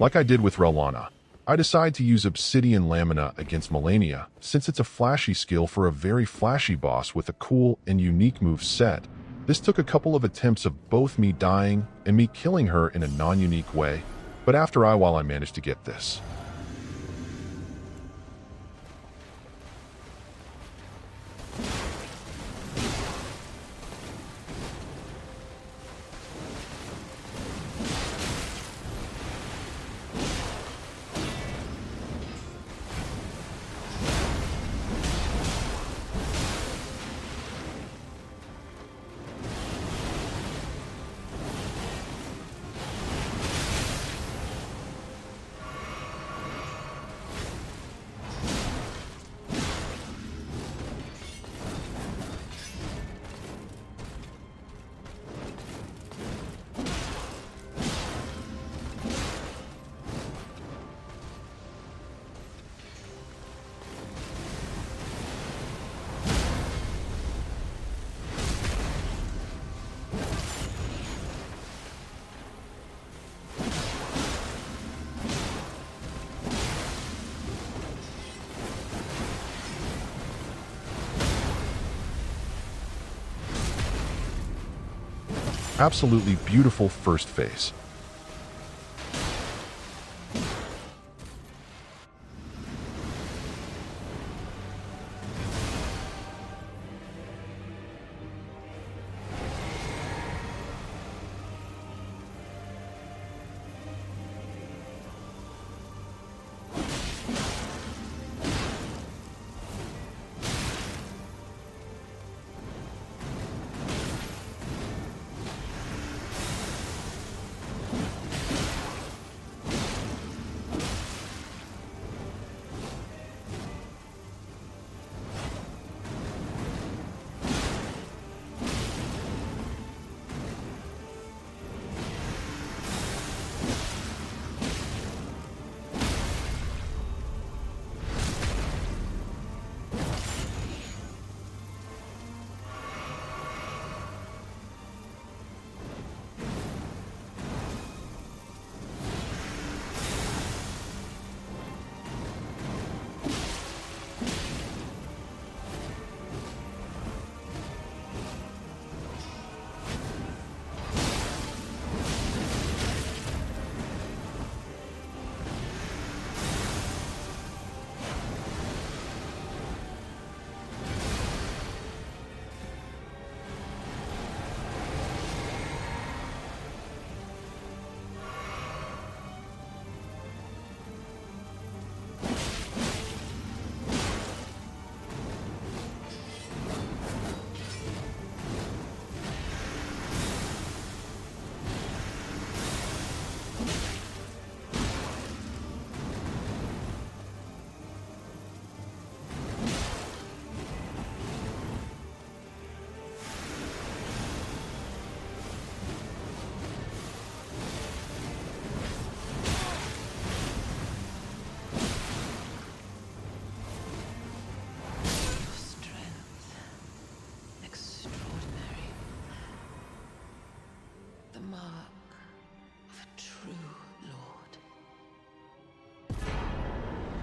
Like I did with Relana, I decide to use Obsidian Lamina against Melania since it's a flashy skill for a very flashy boss with a cool and unique move set. This took a couple of attempts of both me dying and me killing her in a non-unique way, but after a while I managed to get this. Absolutely beautiful first phase.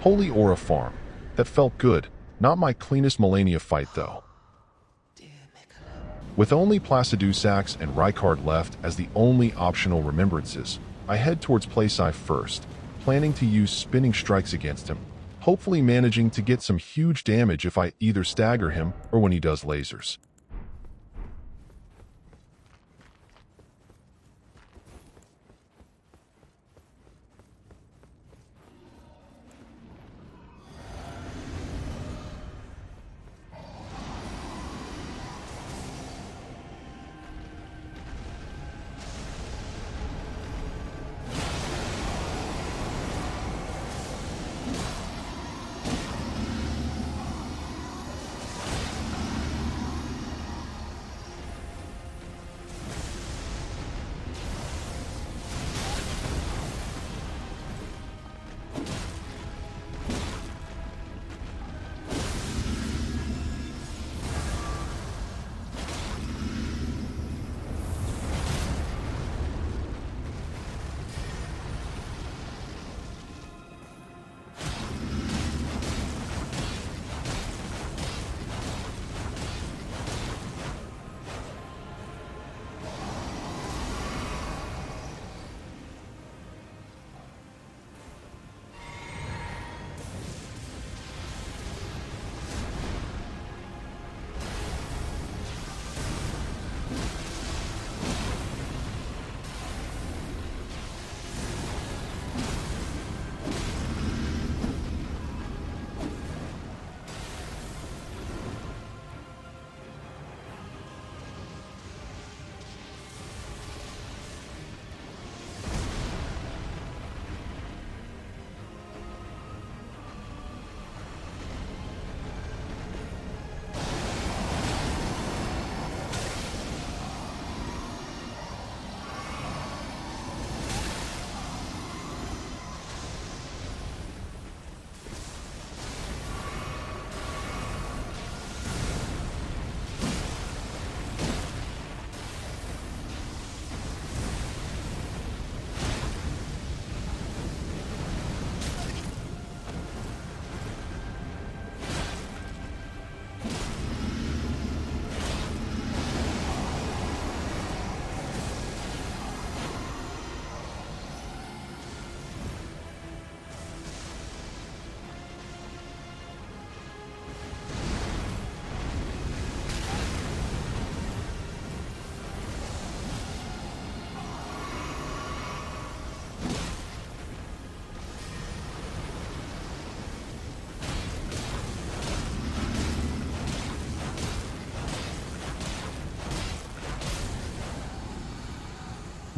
Holy Aura Farm. That felt good. Not my cleanest Melania fight though. With only Placidusax and Rykard left as the only optional remembrances, I head towards Placi first, planning to use spinning strikes against him, hopefully managing to get some huge damage if I either stagger him or when he does lasers.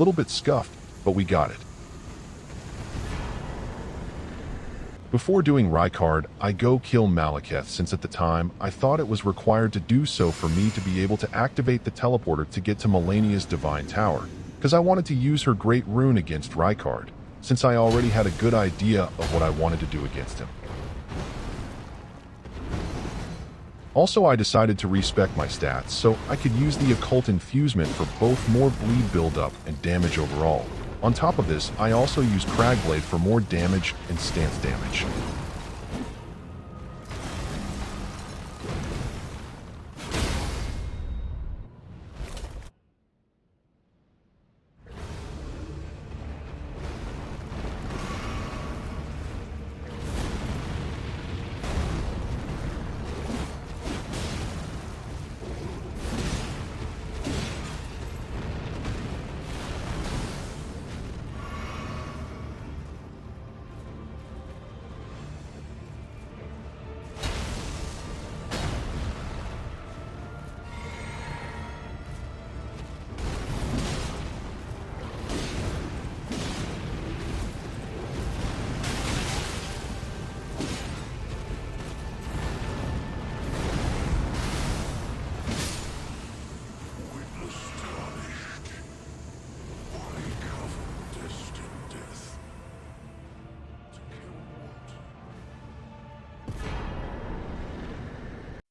Little bit scuffed, but we got it. Before doing Rykard, I go kill Malekith since at the time I thought it was required to do so for me to be able to activate the teleporter to get to Malenia's Divine Tower, because I wanted to use her Great Rune against Rykard, since I already had a good idea of what I wanted to do against him. Also, I decided to respec my stats so I could use the Occult Infusement for both more bleed buildup and damage overall. On top of this, I also use Cragblade for more damage and stance damage.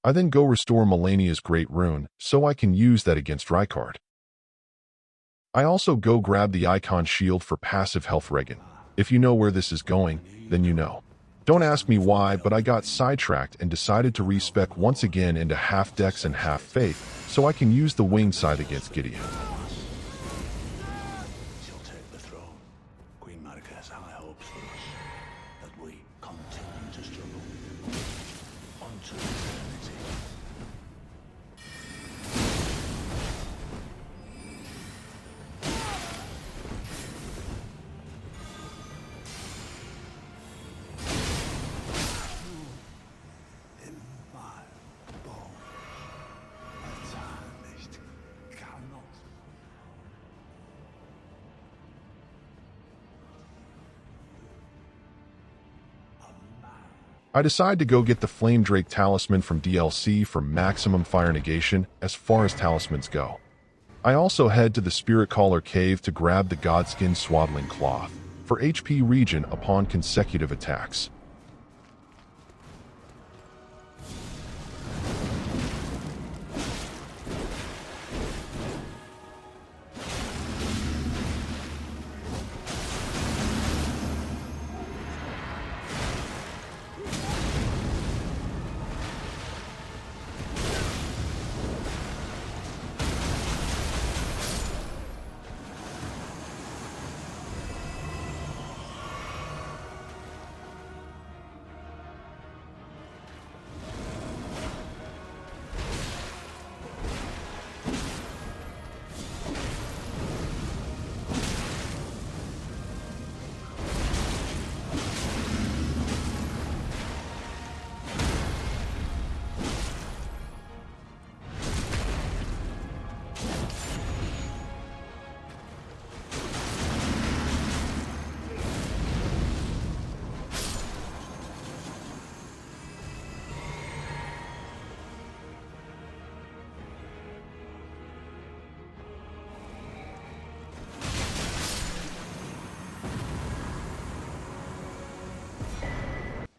I then go restore Malenia's Great Rune, so I can use that against Rykard. I also go grab the Icon Shield for passive health regen. If you know where this is going, then you know. Don't ask me why, but I got sidetracked and decided to respec once again into half Dex and half Faith, so I can use the Winged Scythe against Gideon. She'll take the throne. Queen Marika has high hopes for us, that we continue to struggle. Unto eternity. In my bone, nicht cannot. I decide to go get the Flame Drake Talisman from DLC for maximum fire negation as far as talismans go. I also head to the Spirit Caller Cave to grab the Godskin Swaddling Cloth for HP regen upon consecutive attacks.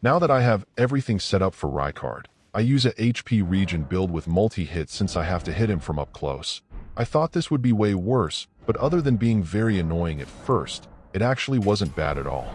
Now that I have everything set up for Rykard, I use a HP regen build with multi-hit since I have to hit him from up close. I thought this would be way worse, but other than being very annoying at first, it actually wasn't bad at all.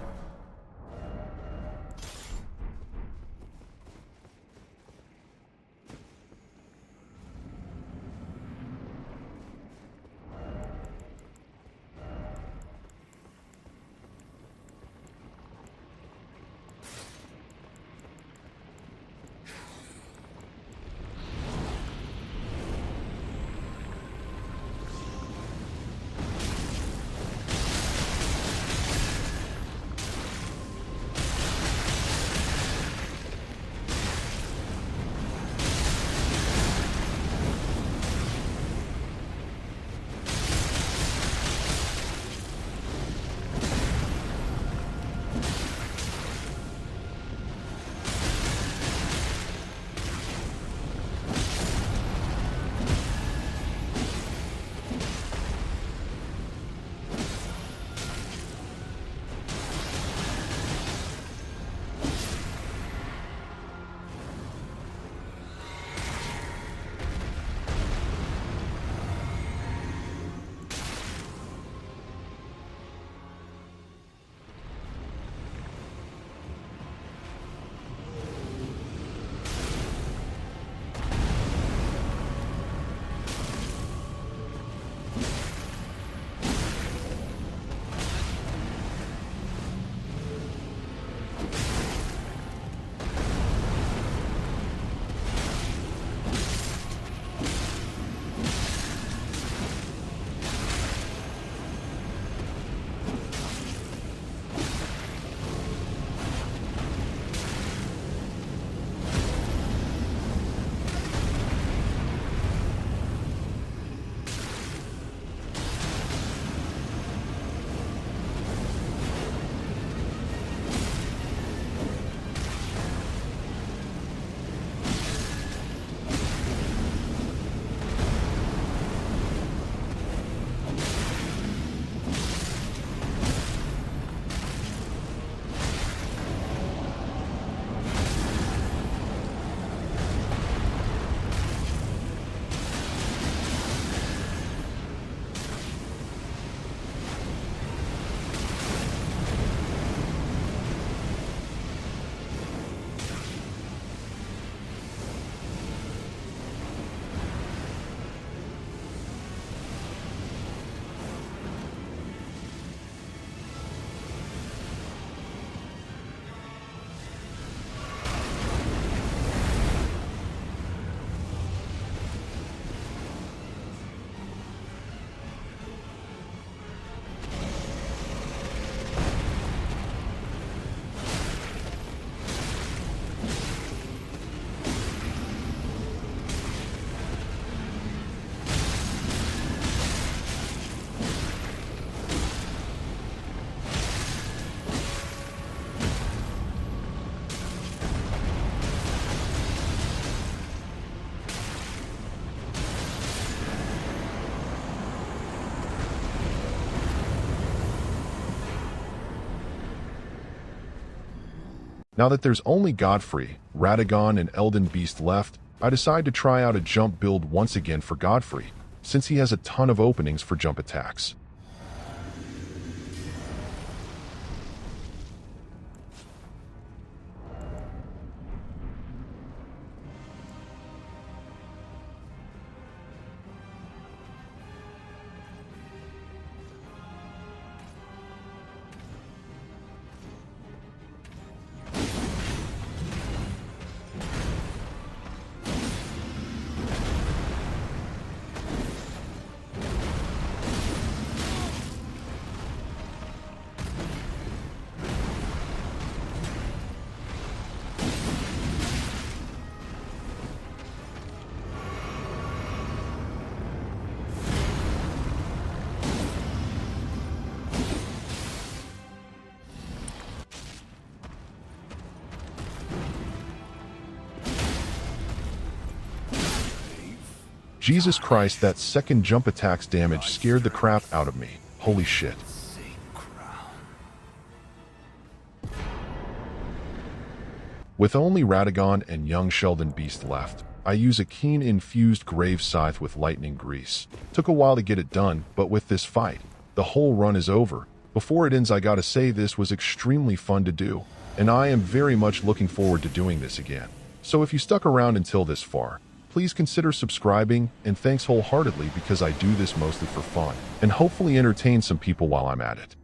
Now that there's only Godfrey, Radagon, and Elden Beast left, I decide to try out a jump build once again for Godfrey, since he has a ton of openings for jump attacks. Jesus Christ, that second jump attack's damage scared the crap out of me. Holy shit. With only Radagon and young Sheldon Beast left, I use a keen infused grave scythe with lightning grease. Took a while to get it done, but with this fight, the whole run is over. Before it ends, I gotta say this was extremely fun to do, and I am very much looking forward to doing this again. So if you stuck around until this far, please consider subscribing, and thanks wholeheartedly because I do this mostly for fun, and hopefully entertain some people while I'm at it.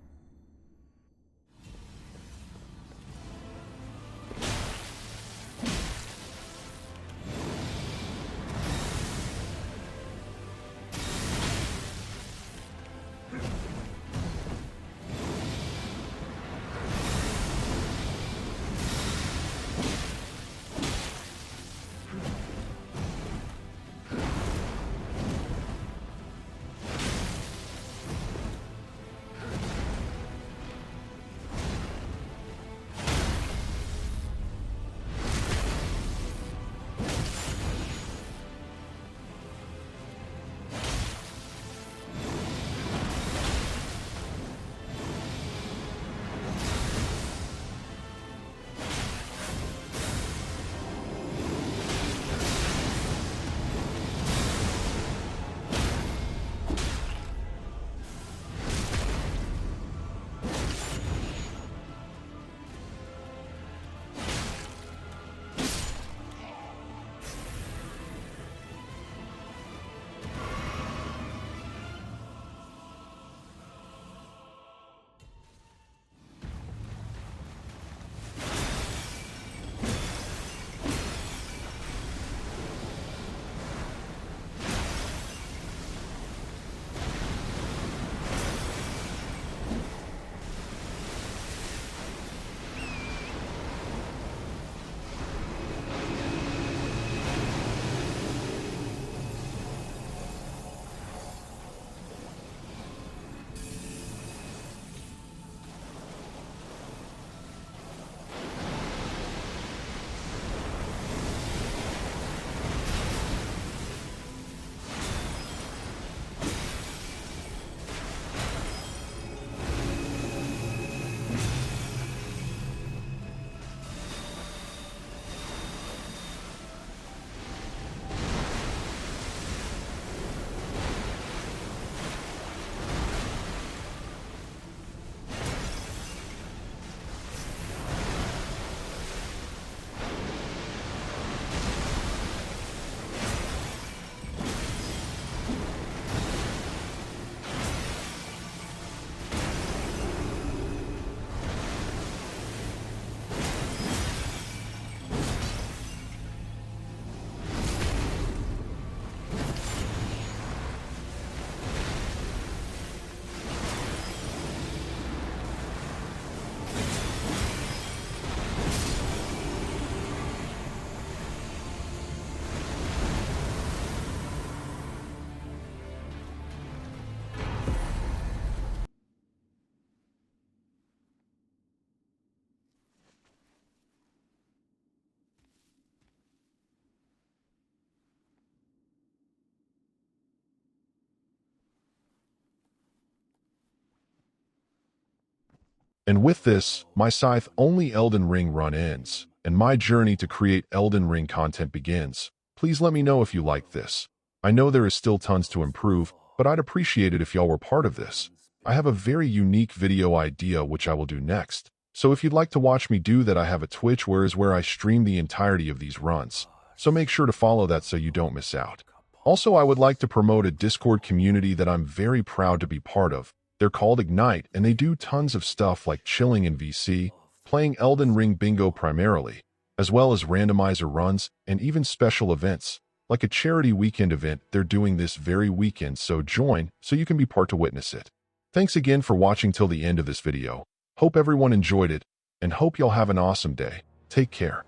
And with this, my Scythe only Elden Ring run ends, and my journey to create Elden Ring content begins. Please let me know if you like this. I know there is still tons to improve, but I'd appreciate it if y'all were part of this. I have a very unique video idea which I will do next. So if you'd like to watch me do that, I have a Twitch where I stream the entirety of these runs. So make sure to follow that so you don't miss out. Also, I would like to promote a Discord community that I'm very proud to be part of. They're called Ignite, and they do tons of stuff like chilling in VC, playing Elden Ring bingo primarily, as well as randomizer runs and even special events, like a charity weekend event they're doing this very weekend, so join so you can be part to witness it. Thanks again for watching till the end of this video. Hope everyone enjoyed it, and hope y'all have an awesome day. Take care.